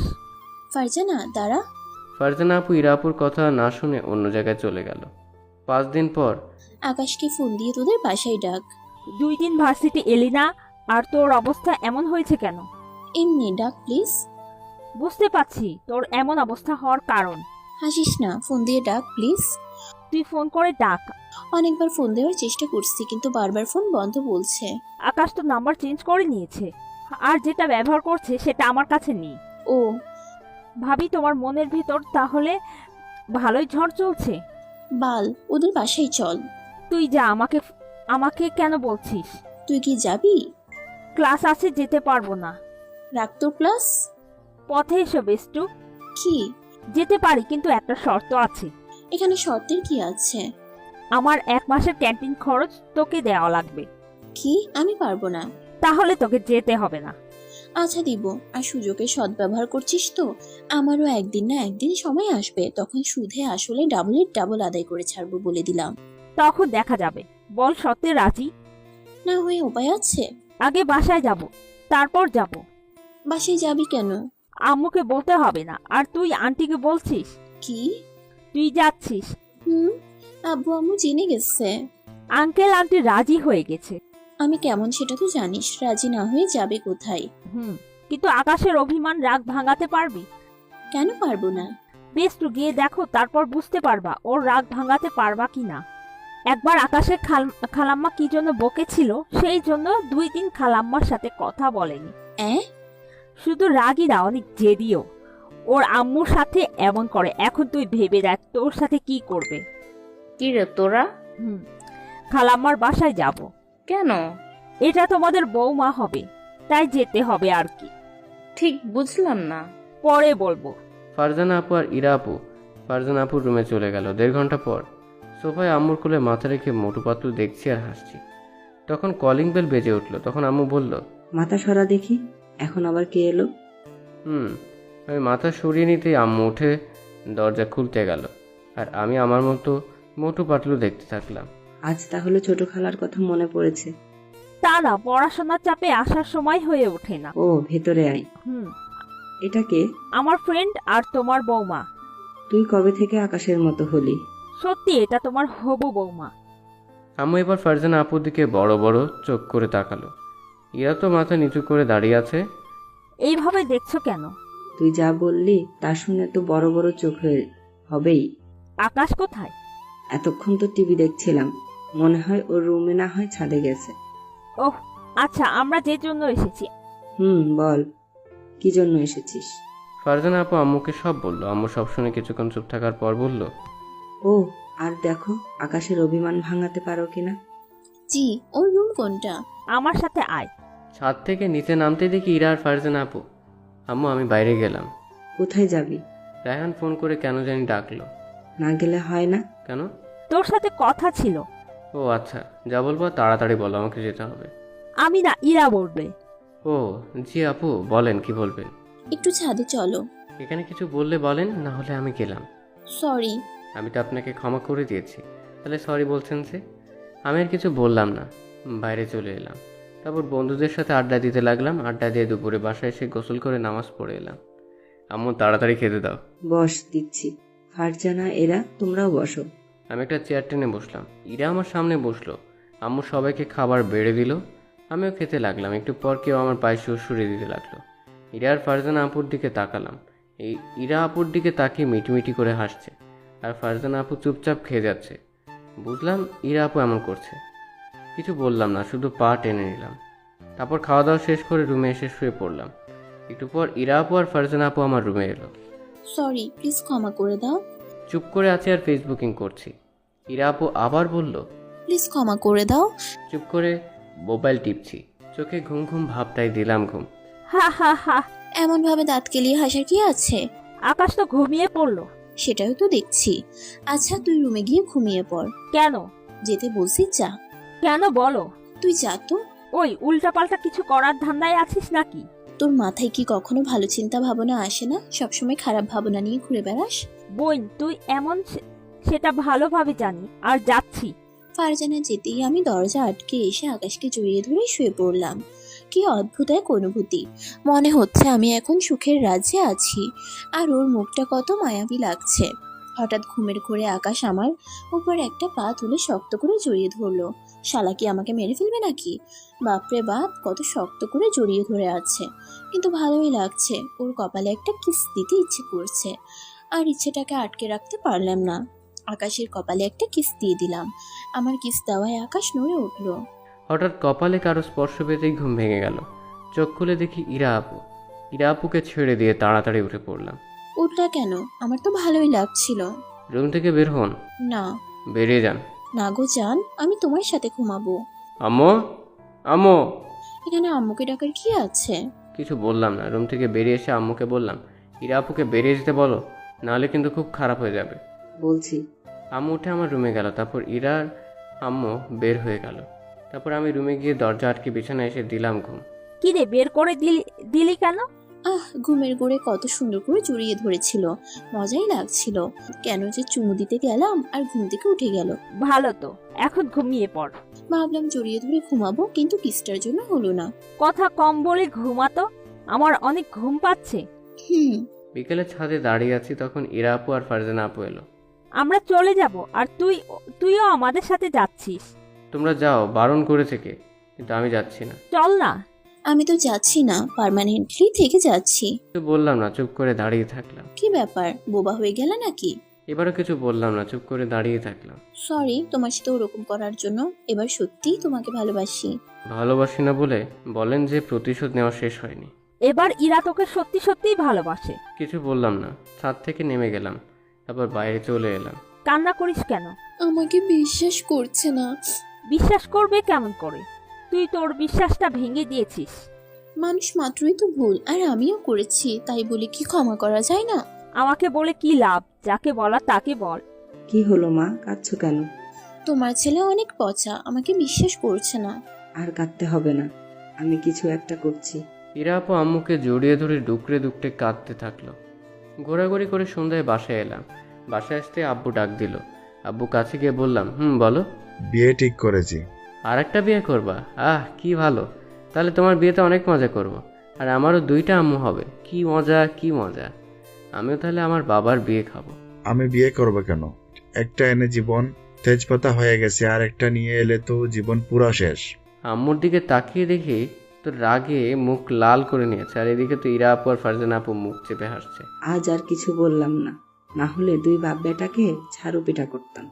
ফারজানা দাঁড়া। ফারজানা আপু ইরা আপুর কথা না শুনে অন্য জায়গায় চলে গেল। 5 দিন পর আকাশকে ফোন দিয়ে তোদের বাসায় ডাক। 2 দিন ভার্সিটি এলি না, আর তোর অবস্থা এমন হয়েছে কেন? এমনি ডাক প্লিজ। বুঝতে পারছি তোর এমন অবস্থা হওয়ার কারণ। হাসিস না, ফোন দিয়ে ডাক প্লিজ। তুই ফোন করে ডাক। অনেকবার ফোন দেওয়ার চেষ্টা করছি কিন্তু বারবার ফোন বন্ধ বলছে। আকাশ তো নাম্বার চেঞ্জ করে নিয়েছে, আর যেটা ব্যবহার করছে সেটা আমার কাছে নেই। ও ভাবি তোমার মনের ভিতর তাহলে ভালোই ঝড় চলছে। বাল, ওদের বাসায় চল। তুই যা, আমাকে কেন বলছিস? তুই কি যাবি? ক্লাস আছে, যেতে পারবো না। রাখ তোর ক্লাস। পথে এসো বেস্টু। কি? যেতে পারি, কিন্তু একটা শর্ত আছে। এখানে শর্তের কি আছে? আমার 1 মাসের ক্যান্টিন খরচ তোকে দেওয়া লাগবে। কি? আমি পারবো না। তাহলে তোকে যেতে হবে না। আচ্ছা দিব। আর সুযোগের সদ্ব্যবহার করছিস তো? আমারও একদিন না একদিন সময় আসবে, তখন সুদে আসলে ডাবলের ডাবল আদায় করে ছাড়বো বলে দিলাম। তখন দেখা যাবে। বল সত্যি রাজি? না হয়ে উপায় আছে? আগে বাসায় যাব, তারপর যাব। বাসায় যাবি কেন? আম্মুকে বলতে হবে না। আর তুই আন্টিকে বলছিস? কি? তুই যাচ্ছিস? আব্বু আম্মু জেনে গেছে। আঙ্কেল আন্টি রাজি হয়ে গেছে। আমি কেমন সেটা তো জানিস। রাজি না হয়ে যাবে কোথায়? কিন্তু আকাশের অভিমান রাগ ভাঙাতে পারবি? কেন পারবো না? বেশ, তো গিয়ে দেখো, তারপর বুঝতে পারবা ওর রাগ ভাঙাতে পারবা কিনা। একবার আকাশের খালাম্মা কি জন্য বকেছিল, সেই জন্য 2 দিন খালাম্মার সাথে কথা বলেনি। শুধু রাগই না, অনেক জেদিও। ওর আম্মুর সাথে এমন করে। এখন তুই ভেবে দেখ তোর সাথে কি করবে। কি রে তোরা? খালাম্মার বাসায় যাব। কেন? এটা তোমাদের বৌমা হবে, তাই যেতে হবে আর কি। ঠিক বুঝলাম না। পরে বলবো। ফারজানা আপু আর ইরা আপু ফারজানা আপুর রুমে চলে গেল। 1.5 ঘন্টা পর সোফায় আম্মুর কোলে মাথা রেখে মোটু পাতলু দেখছি আর হাসছি। তখন কলিং বেল বেজে উঠলো। তখন আম্মু বলল, মাথা সরা দেখি। এখন আবার কে এলো? আমি মাথা সরিয়ে নিতেই আম্মু উঠে দরজা খুলতে গেল, আর আমি আমার মতো মোটু পাতলু দেখতে থাকলাম। আজ তাহলে ছোট খালার কথা মনে পড়েছে। তারা পড়াশোনার চাপে আসার সময় হয়ে ওঠে না। ও, ভেতরে আয়। এটা কে? আমার ফ্রেন্ড আর তোমার বৌমা। তুই কবে থেকে আকাশের মতো হলি? সত্যি এটা তোমার হবু বৌমা। আম্মু এবার ফারজানা আপুর দিকে বড় বড় চোখ করে তাকালো। ইরা তো মাথা নিচু করে দাঁড়িয়ে আছে। এইভাবে দেখছো কেন? তুই যা বললি তা শুনে তো বড় বড় চোখ হবেই। আকাশ কোথায়? এতক্ষণ তো টিভি দেখছিলাম। মনে হয় ওর রুমে না হয় ছাদে গেছে। ওহ আচ্ছা, আমরা যে জন্য এসেছি। বল, কি জন্য এসেছিস? ফারজানা আপু আম্মুকে সব বলল। আম্মু সব শুনে কিছুক্ষণ চুপ থাকার পর বলল, ও, আর দেখো আকাশের অভিমান ভাঙাতে পারো কিনা। জি, ওর রুম কোনটা? আমার সাথে আয়। ছাদ থেকে নিচে নামতে দেখি ইরা আর ফারজানা আপু। আম্মু আমি বাইরে গেলাম। কোথায় যাবি? রায়হান ফোন করে কেন জানি ডাকলো। না গেলে হয় না? কেন? তোর সাথে কথা ছিল। ও আচ্ছা, যা বলবো তাড়াতাড়ি বলো, আমাকে যেতে হবে। আমি না, ইরা বলবে। ও জি আপু, বলেন কি বলবেন? একটু ছাদে চলো। এখানে কিছু বললে বলেন, না হলে আমি গেলাম। সরি। আমি তো আপনাকে ক্ষমা করে দিয়েছি, তাহলে সরি বলছেন যে? আমি আর কিছু বললাম না, বাইরে চলে এলাম। তারপর বন্ধুদের সাথে আড্ডা দিতে লাগলাম। আড্ডা দিয়ে দুপুরে বাসায় এসে গোসল করে নামাজ পড়ে এলাম। আম্মু তাড়াতাড়ি খেতে দাও। বস, দিচ্ছি। ফারজানা, এরা তোমরাও বসো। আমি একটা চেয়ার টেনে বসলাম। ইরা আমার সামনে বসলো। আম্মু সবাইকে খাবার বেড়ে দিল। আমিও খেতে লাগলাম। একটু পর কেউ আমার পায়ে সুড়সুড়ি দিতে লাগলো। ইরা আর ফারজানা আপুর দিকে তাকালাম। এই ইরা আপুর দিকে তাকিয়ে মিটিমিটি করে হাসছে, আর ফারজানা আপু চুপচাপ খেয়ে যাচ্ছে। বুঝলাম ইরা আপু এমন করছে। কিছু বললাম না, শুধু পা টেনে নিলাম। তারপর খাওয়া দাওয়া শেষ করে রুমে এসে শুয়ে পড়লাম। একটু পর ইরা আপু আর ফারজানা আপু আমার রুমে এলো। সরি, প্লিজ ক্ষমা করে দাও। চুপ করে আছি আর ফেসবুকিং করছি। ইরা আপু আবার বলল, প্লিজ ক্ষমা করে দাও। চুপ করে মোবাইল টিপছি। চোখে ঘুম ঘুম ভাবটাই দিলাম ঘুম। হা হা হা। এমন ভাবে দাঁত কেলিয়ে হাসার কি আছে? আকাশ তো ঘুমিয়ে পড়লো। সেটাও তো দেখছি। আচ্ছা তুই রুমে গিয়ে ঘুমিয়ে পড়। কেন? যেতে বলছি যা। কেন বলো? তুই যা তো। ওই উল্টাপাল্টা কিছু করার ধান্দায় আছিস নাকি? তোর মাথায় কি কখনো ভালো চিন্তা ভাবনা আসে না? সবসময় খারাপ ভাবনা নিয়ে ঘুরে বেড়াস। বোন, তুই এমন সেটা ভালোভাবে জানি। আর যাচ্ছি। ফারজানা যেতেই আমি দরজা আটকে এসে আকাশকে জড়িয়ে ধরে শুয়ে পড়লাম। কি অদ্ভুত এক অনুভূতি। মনে হচ্ছে আমি এখন সুখের রাজ্যে আছি, আর ওর মুখটা কত মায়াবী লাগছে। হঠাৎ ঘুমের ঘোরে আকাশ আমার উপর একটা পা তুলে শক্ত করে জড়িয়ে ধরলো। শালা কি আমাকে মেরে ফেলবে নাকি? বাপরে বাপ, কত শক্ত করে জড়িয়ে ধরে আছে, কিন্তু ভালোই লাগছে। ওর কপালে একটা কিস দিতে ইচ্ছে করছে, আর ইচ্ছেটাকে আটকে রাখতে পারলাম না। আকাশের কপালে একটা কিস দিয়ে দিলাম। আমার কিস দেওয়ায় আকাশ নড়ে উঠলো। হঠাৎ কপালে কারো স্পর্শ পেতেই ঘুম ভেঙে গেল। চোখ খুলে দেখি ইরা আপু। ইরা আপুকে ছেড়ে দিয়ে তাড়াতাড়ি উঠে পড়লাম। উঠলা কেন? আমার তো ভালোই লাগছিল। রুম থেকে বের হন। না। বেরিয়ে যান। না গো জান, আমি তোমার সাথে ঘুমাবো। আম্মু, আম্মু। এখানে আম্মুকে ডাকার কি আছে? কিছু বললাম না। রুম থেকে বেরিয়ে এসে আম্মুকে বললাম, ইরা আপুকে বেরিয়ে যেতে বলো, নাহলে কিন্তু খুব খারাপ হয়ে যাবে। বলছি। আম্মু উঠে আমার রুমে গেল। তারপর ইরার আম্মু বের হয়ে গেল। তারপর আমি রুমে গিয়ে দরজা আটকে বিছানায় এসে দিলাম ঘুম। কি রে, বের করে দিলি কেন? ঘুমের গোড়ে কত সুন্দর করে জড়িয়ে ধরেছিল, মজাই লাগছিল। কেন যে চুমু দিতে গেলাম আর ঘুম থেকে উঠে গেল। ভালো তো, এখন ঘুমিয়ে পড়। ভাবলাম জড়িয়ে ধরে ঘুমাবো, কিন্তু কিসটার জন্য হলো না। কথা কম বলে ঘুমাতো, আমার অনেক ঘুম পাচ্ছে। বিকেলে ছাদে দাঁড়িয়ে আছি, তখন ইরা আপু আর ফারজানা আপু এলো। আমরা চলে যাব, আর তুইও আমাদের সাথে যাচ্ছিস। তোমরা যাও, বারণ করেছে কে? কিন্তু আমি যাচ্ছি না। চল না। আমি তো যাচ্ছি না, পার্মানেন্টলি থেকে যাচ্ছি। কিছু বললাম না, চুপ করে দাঁড়িয়ে থাকলাম। কি ব্যাপার, বোবা হয়ে গেলে নাকি? এবারও কিছু বললাম না, চুপ করে দাঁড়িয়ে থাকলাম। সরি তোমার সাথে ওরকম করার জন্য। এবার সত্যিই তোমাকে ভালোবাসি। ভালোবাসি না বলে বলেন যে প্রতিশোধ নেওয়া শেষ হয়নি। এবার ইরা তোকে সত্যি সত্যিই ভালোবাসে। কিছু বললাম না, ছাদ থেকে নেমে গেলাম। তারপর বাইরে চলে এলাম। কান্না করিস কেন? আমাকে বিশ্বাস করছে না। বিশ্বাস করবে কেমন করে? তুই তোর বিশ্বাসটা ভেঙে দিয়েছিস। মানুষ মাত্রই তো ভুল, আর আমিও করেছি, তাই বলে কি ক্ষমা করা যায় না? আমাকে বলে কি লাভ? যাকে বলা তাকে বল। কি হলো মা, কাঁদছো কেন? তোমার ছেলে অনেক পচা, আমাকে বিশ্বাস করছে না। আর কাঁদতে হবে না, আমি কিছু একটা করছি। ইরা আপু আম্মুকে জড়িয়ে ধরে ডুকরে ডুকরে কাঁদতে থাকলো। ঘোরাঘুরি করে সন্ধ্যায় বাসায় এলাম। বাসায় আসতে আব্বু ডাক দিল। আব্বু কাছে গিয়ে বললাম, বলো। বিয়ে ঠিক করেছি। আর একটা বিয়ে করবা? কি ভালো। তাহলে তোমার বিয়েতে অনেক মজা করব। আর আমারও 2টা আম্মু হবে। কি মজা, কি মজা। আমিও তাহলে আমার বাবার বিয়ে খাবো। আমি বিয়ে করবো কেন? একটা এনে জীবন তেজপাতা হয়ে গেছে, আর একটা নিয়ে এলে তো জীবন পুরা শেষ। আম্মুর দিকে তাকিয়ে দেখি তো রাগে মুখ লাল করে নিয়েছে, আর এদিকে তো ইরা আপু আর ফারজানা আপু মুখ চেপে হাসছে। আজ আর কিছু বললাম না, না হলে 2 বাপ বেটাকে ঝাড়ু পিটা করতাম।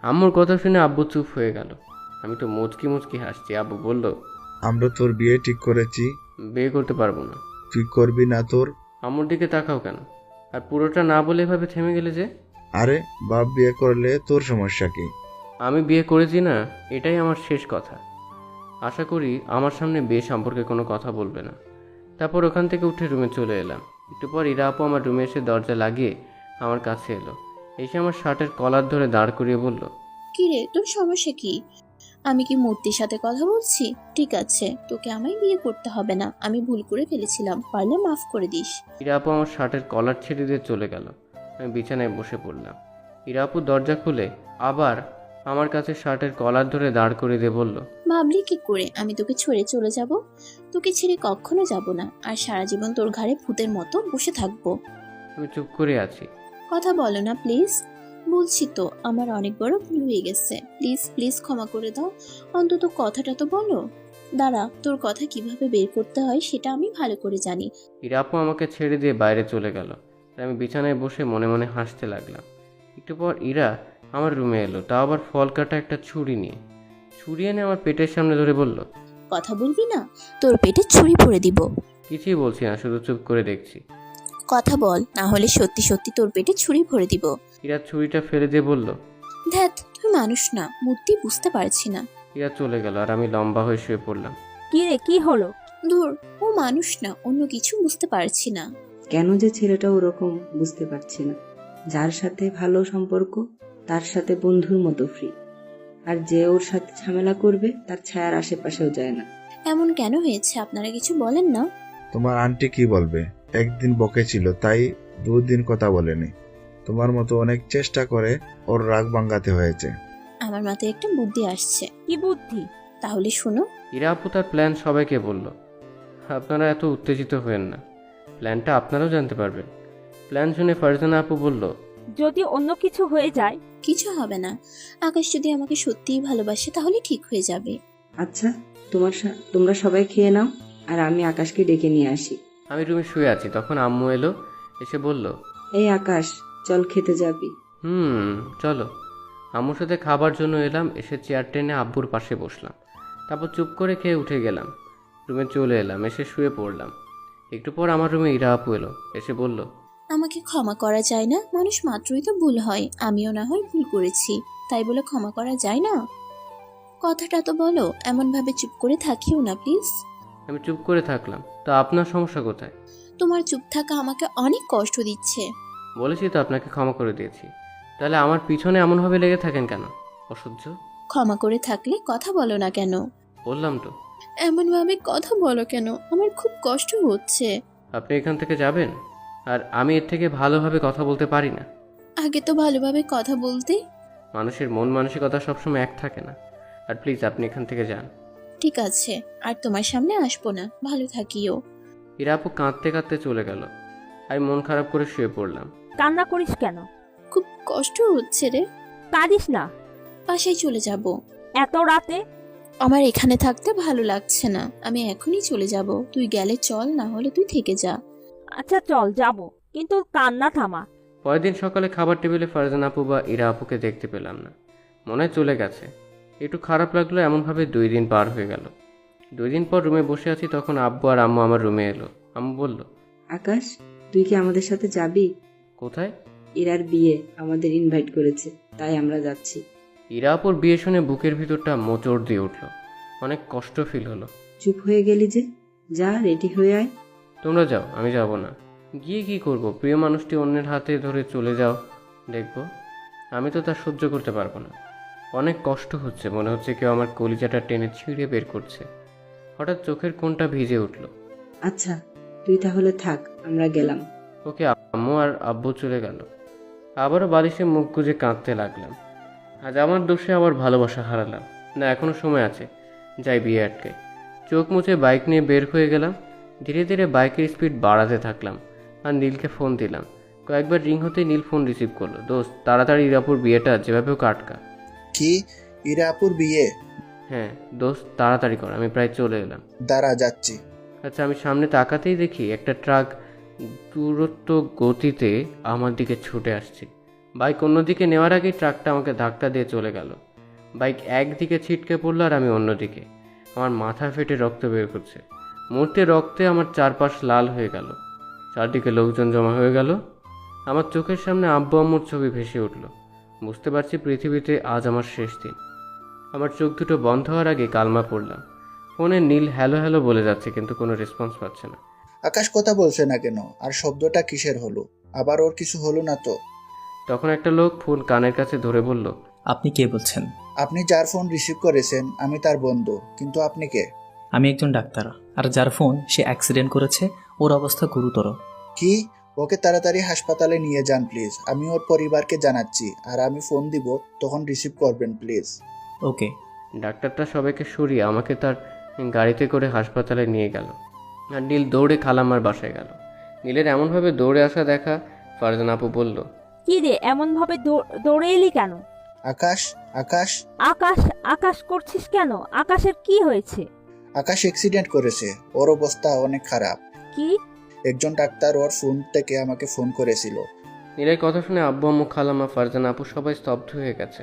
আম্মুর কথা শুনে আব্বু চুপ হয়ে গেল। আমি তো মুচকি মুচকি হাসছি। আব্বু বলল, আমরা তোর বিয়ে ঠিক করেছি। বিয়ে করতে পারবো না। তুই করবি না তোর? আম্মুর দিকে তাকাও কেন? আর পুরোটা না বলে এভাবে থেমে গেলে যে? আরে বাপ বিয়ে করলে তোর সমস্যা কি? আমি বিয়ে করেছি না, এটাই আমার শেষ কথা। আশা করি আমার সামনে বিয়ে সম্পর্কে কোনো কথা বলবে না। তারপর ওখান থেকে উঠে রুমে চলে এলাম। একটু পর ইরা আপু আমার রুমে এসে দরজা লাগিয়ে আমার কাছে এলো। এসে আমার শার্টের কলার ধরে দাঁড় করিয়ে বলল, কি রে, তোর সমস্যা কি? আমি কি মূর্তির সাথে কথা বলছি? ঠিক আছে, তোকে আমায় বিয়ে করতে হবে না, আমি ভুল করে ফেলেছিলাম, পারলে মাফ করে দিস। ইরা আপু আমার শার্টের কলার ছেড়ে দিয়ে চলে গেল। আমি বিছানায় বসে পড়লাম। ইরা আপু দরজা খুলে আবার আমার কাছে শার্টের কলার ধরে দাঁড় করিয়ে দিয়ে বলল, ভাবলি কি করে আমি তোকে ছেড়ে চলে যাব? তোকে ছেড়ে কখনো যাব না, আর সারা জীবন তোর ঘাড়ে ভূতের মতো বসে থাকবো। আমি চুপ করে আছি। কথা বলো না প্লিজ। বলছি তো, আমার অনেক বড় ভুল হয়ে গেছে, প্লিজ প্লিজ ক্ষমা করে দাও। অন্তত কথাটা তো বলো। দাঁড়া, তোর কথা কিভাবে বের করতে হয় সেটা আমি ভালো করে জানি। ইরা আপু আমাকে ছেড়ে দিয়ে বাইরে চলে গেল। আর আমি বিছানায় বসে মনে মনে হাসতে লাগলাম। একটু পর ইরা আমার রুমে এলো, তাও আবার ফল কাটা একটা ছুরি নিয়ে। ছুরি এনে আমার পেটের সামনে ধরে বলল, কথা বলবি না? তোর পেটে ছুরি ভরে দিব। কিছুই বলছি না, শুধু চুপ করে দেখছি। কথা বল, না হলে সত্যি সত্যি তোর পেটে ছুরি ভরে দিব। ইরা ছুরিটা ফেলে দিয়ে বলল, ধ্যাত, তুই মানুষ না, মূর্তি বুঝতে পারছি না। ইরা চলে গেল আর আমি লম্বা হয়ে শুয়ে পড়লাম। কি রে, কি হলো? ধুর, ও মানুষ না, অন্য কিছু বুঝতে পারছি না। কেন যে ছেলেটা ওরকম বুঝতে পারছি না। যার সাথে ভালো সম্পর্ক তার সাথে বন্ধুর মতো ফ্রি, আর যে ওর সাথে ঝামেলা করবে তার ছায়ার আশেপাশেও যায় না। এমন কেন হয়েছে আপনারা কিছু বলেন না? তোমার আন্টি কি বলবে? একদিন বকেছিল তাই 2 দিন কথা বলেনি। তোমার মতো অনেক চেষ্টা করে ওর রাগ ভাঙাতে হয়েছে। আমার মাথায় একটা বুদ্ধি আসছে। কি বুদ্ধি? তাহলে শুনো। ইরা আপু তার প্ল্যান সবাইকে বলল। আপনারা এত উত্তেজিত হবেন না, প্ল্যানটা আপনারাও জানতে পারবেন। প্ল্যান শুনে ফারজানা আপু বলল, যদি অন্য কিছু হয়ে যায়? কিছু হবে না। আকাশ যদি আমাকে সত্যিই ভালোবাসে তাহলে ঠিক হয়ে যাবে। আচ্ছা, তোমরা সবাই খেয়ে নাও, আর আমি আকাশকে ডেকে নিয়ে আসি। আমি রুমে শুয়ে আছি, তখন আম্মু এলো, এসে বলল, এই আকাশ, চল খেতে যাবি। চলো। আম্মুর সাথে খাবার জন্য এলাম, এসে চেয়ার টেনে আব্বুর পাশে বসলাম। তারপর চুপ করে খেয়ে উঠে গেলাম, রুমে চলে এলাম, এসে শুয়ে পড়লাম। একটু পর আমার রুমে ইরা আপু এলো, এসে বলল, আমাকে ক্ষমা করা যায় না? মানুষ মাত্রই তো ভুল হয়, আমিও না হয় ভুল করেছি, তাই বলে ক্ষমা করা যায় না? কথাটা তো বলো, এমন ভাবে চুপ করে থাকিও না প্লিজ। আমি চুপ করে থাকলাম। তো আপনার সমস্যা কোথায়? তোমার চুপ থাকা আমাকে অনেক কষ্ট দিচ্ছে। বলেছি তো আপনাকে ক্ষমা করে দিয়েছি, তাহলে আমার পিছনে এমনভাবে লেগে থাকেন কেন? অসহ্য। ক্ষমা করে থাকলে কথা বলো না কেন? বললাম তো। এমন ভাবে কথা বলো কেন? আমার খুব কষ্ট হচ্ছে। আপনি এখান থেকে যাবেন, আর আমি এর থেকে ভালোভাবে কথা বলতে পারি না। আগে তো ভালোভাবে কথা বলতে। মানুষের মন মানসিকতা সবসময় এক থাকে না। আর প্লিজ আপনি এখান থেকে যান। ঠিক আছে, আর তোমার সামনে আসবো না, ভালো থাকিও। ইরা আপু কাঁদতে কাঁদতে চলে গেল। আমি মন খারাপ করে শুয়ে পড়লাম। কান্না করিস কেন? খুব কষ্ট হচ্ছে রে। কাঁদিস না। বাসায় চলে যাব। এত রাতে? আমার এখানে থাকতে ভালো লাগছে না, আমি এখনই চলে যাব। তুই গেলে চল, না হলে তুই থেকে যা। আচ্ছা চল, যাব, কিন্তু কান্না থামা। পরের দিন সকালে খাবার টেবিলে ফারজানা আপু বা ইরা আপুকে দেখতে পেলাম না, মনে হয় চলে গেছে। একটু খারাপ লাগলো। এমনভাবে 2 দিন পার হয়ে গেল। 2 দিন পর রুমে বসে আছি, তখন আব্বু আর আম্মু আমার রুমে এলো। আম্মু বলল, আকাশ, তুই কি আমাদের সাথে যাবি? কোথায়? ইরার বিয়ে, আমাদের ইনভাইট করেছে, তাই আমরা যাচ্ছি। ইরা আপুর বিয়ে শুনে বুকের ভিতরটা মোচড় দিয়ে উঠল, অনেক কষ্ট ফিল হলো। চুপ হয়ে গেলি যে, যা রেডি হয়ে আয়। তোমরা যাও, আমি যাব না। গিয়ে কি করব? প্রিয় মানুষটি অন্যের হাতে ধরে চলে যাও, দেখব? আমি তো তা সহ্য করতে পারবো না। অনেক কষ্ট হচ্ছে, মনে হচ্ছে কেউ আমার কলিজাটা টেনে ছিঁড়ে বের করছে। হঠাৎ চোখের কোণটা ভিজে উঠল। আচ্ছা, তুই তাহলে থাক, আমরা গেলাম। ওকে, আম্মু আর আব্বু চলে গেল। আবারও বালিশে মুখ গুজে কাঁদতে লাগলাম। আজ আমার দোষে আবার ভালোবাসা হারালাম। না, এখনো সময় আছে, যাই বিয়ে আটকে। চোখ মুছে বাইক নিয়ে বের হয়ে গেলাম। ধীরে ধীরে বাইকের স্পিড বাড়াতে থাকলাম আর নীলকে ফোন দিলাম। কয়েকবার রিং হতেই নীল ফোন রিসিভ করলো। দোস্ত, তাড়াতাড়ি ইরাপুর বিয়েটা যেভাবে হোক আটকা। কি? ইরা আপুর বিয়ে? হ্যাঁ দোস্ত, তাড়াতাড়ি কর, আমি প্রায় চলে এলাম। দাঁড়া, যাচ্ছি। আচ্ছা, আমি সামনে তাকাতেই দেখি একটা ট্রাক দূরত্ব গতিতে আমার দিকে ছুটে আসছে। বাইক অন্যদিকে নেওয়ার আগেই ট্রাকটা আমাকে ধাক্কা দিয়ে চলে গেল। বাইক একদিকে ছিটকে পড়লো আর আমি অন্যদিকে। আমার মাথা ফেটে রক্ত বের করছে। মুহূর্তে রক্তে আমার চারপাশ লাল হয়ে গেল। চারদিকে লোকজন জমা হয়ে গেল। আমার চোখের সামনে আব্বু আম্মুর ছবি ভেসে উঠল। বুঝতে পারছি পৃথিবীতে আজ আমার শেষ দিন। আমার চোখ দুটো বন্ধ হওয়ার আগে কালমা পড়লাম। ফোনে নীল হ্যালো হ্যালো বলে যাচ্ছে, কিন্তু কোনো রেসপন্স পাচ্ছে না। আকাশ কথা বলছে না কেন? আর শব্দটা কিসের হলো? আবার ওর কিছু হলো না তো? তখন একটা লোক ফোন কানের কাছে ধরে বলল, আপনি কে বলছেন? আপনি যার ফোন রিসিভ করেছেন আমি তার বন্ধু, কিন্তু আপনি কে? আমি একজন ডাক্তার, আর যার ফোন সে অ্যাক্সিডেন্ট করেছে, ওর অবস্থা গুরুতর। কি? ওকে তাড়াতাড়ি হাসপাতালে নিয়ে যান প্লিজ। আমি ওর পরিবারকে জানাচ্ছি, আর আমি ফোন দিব, তখন রিসিভ করবেন প্লিজ। ওকে। ডাক্তারটা সবাইকে সরিয়ে আমাকে তার গাড়িতে করে হাসপাতালে নিয়ে গেল। আর নীল দৌড়ে খালাম্মার বাসায় গেল। নীলের এমনভাবে দৌড়ে আসা দেখা ফারজানা আপু বলল, কি রে, এমন ভাবে দৌড়ে এলি কেন? আকাশ, আকাশ, আকাশ আকাশ করছিস কেন? আকাশের কি হয়েছে? আকাশ অ্যাক্সিডেন্ট করেছে, ওর অবস্থা অনেক খারাপ। কি? একজন ডাক্তার ওর ফোন থেকে আমাকে ফোন করেছিল। নীলের কথা শুনে আব্বু আম্মু খালাম্মা ফারজানা আপু সবাই স্তব্ধ হয়ে গেছে।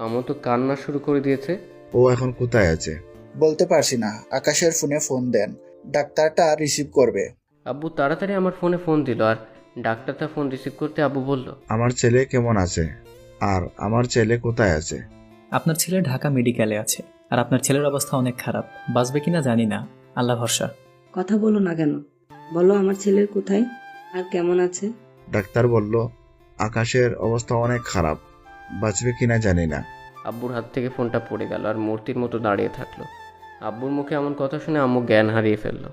আম্মু তো কান্না শুরু করে দিয়েছে। ও এখন কোথায় আছে? বলতে পারছি না, আকাশের ফোনে ফোন দেন, ডাক্তারটা রিসিভ করবে। আব্বু তাড়াতাড়ি আমার ফোনে ফোন দিল, আর ডাক্তারটা ফোন রিসিভ করতে আব্বু বলল, আমার ছেলে কেমন আছে? আর আমার ছেলে কোথায় আছে? আপনার ছেলে ঢাকা মেডিকেলে আছে, আর আপনার ছেলের অবস্থা অনেক খারাপ, বাঁচবে কিনা জানি না, আল্লাহ ভরসা। কথা বলো না কেন? বলো আমার ছেলের কোথায় আর কেমন আছে। ডাক্তার বলল আকাশের অবস্থা অনেক খারাপ, বাঁচবে কিনা জানি না। আব্বুর হাত থেকে ফোনটা পড়ে গেল আর মূর্তির মতো দাঁড়িয়ে থাকলো। আব্বুর মুখে এমন কথা শুনে আম্মু জ্ঞান হারিয়ে ফেললো।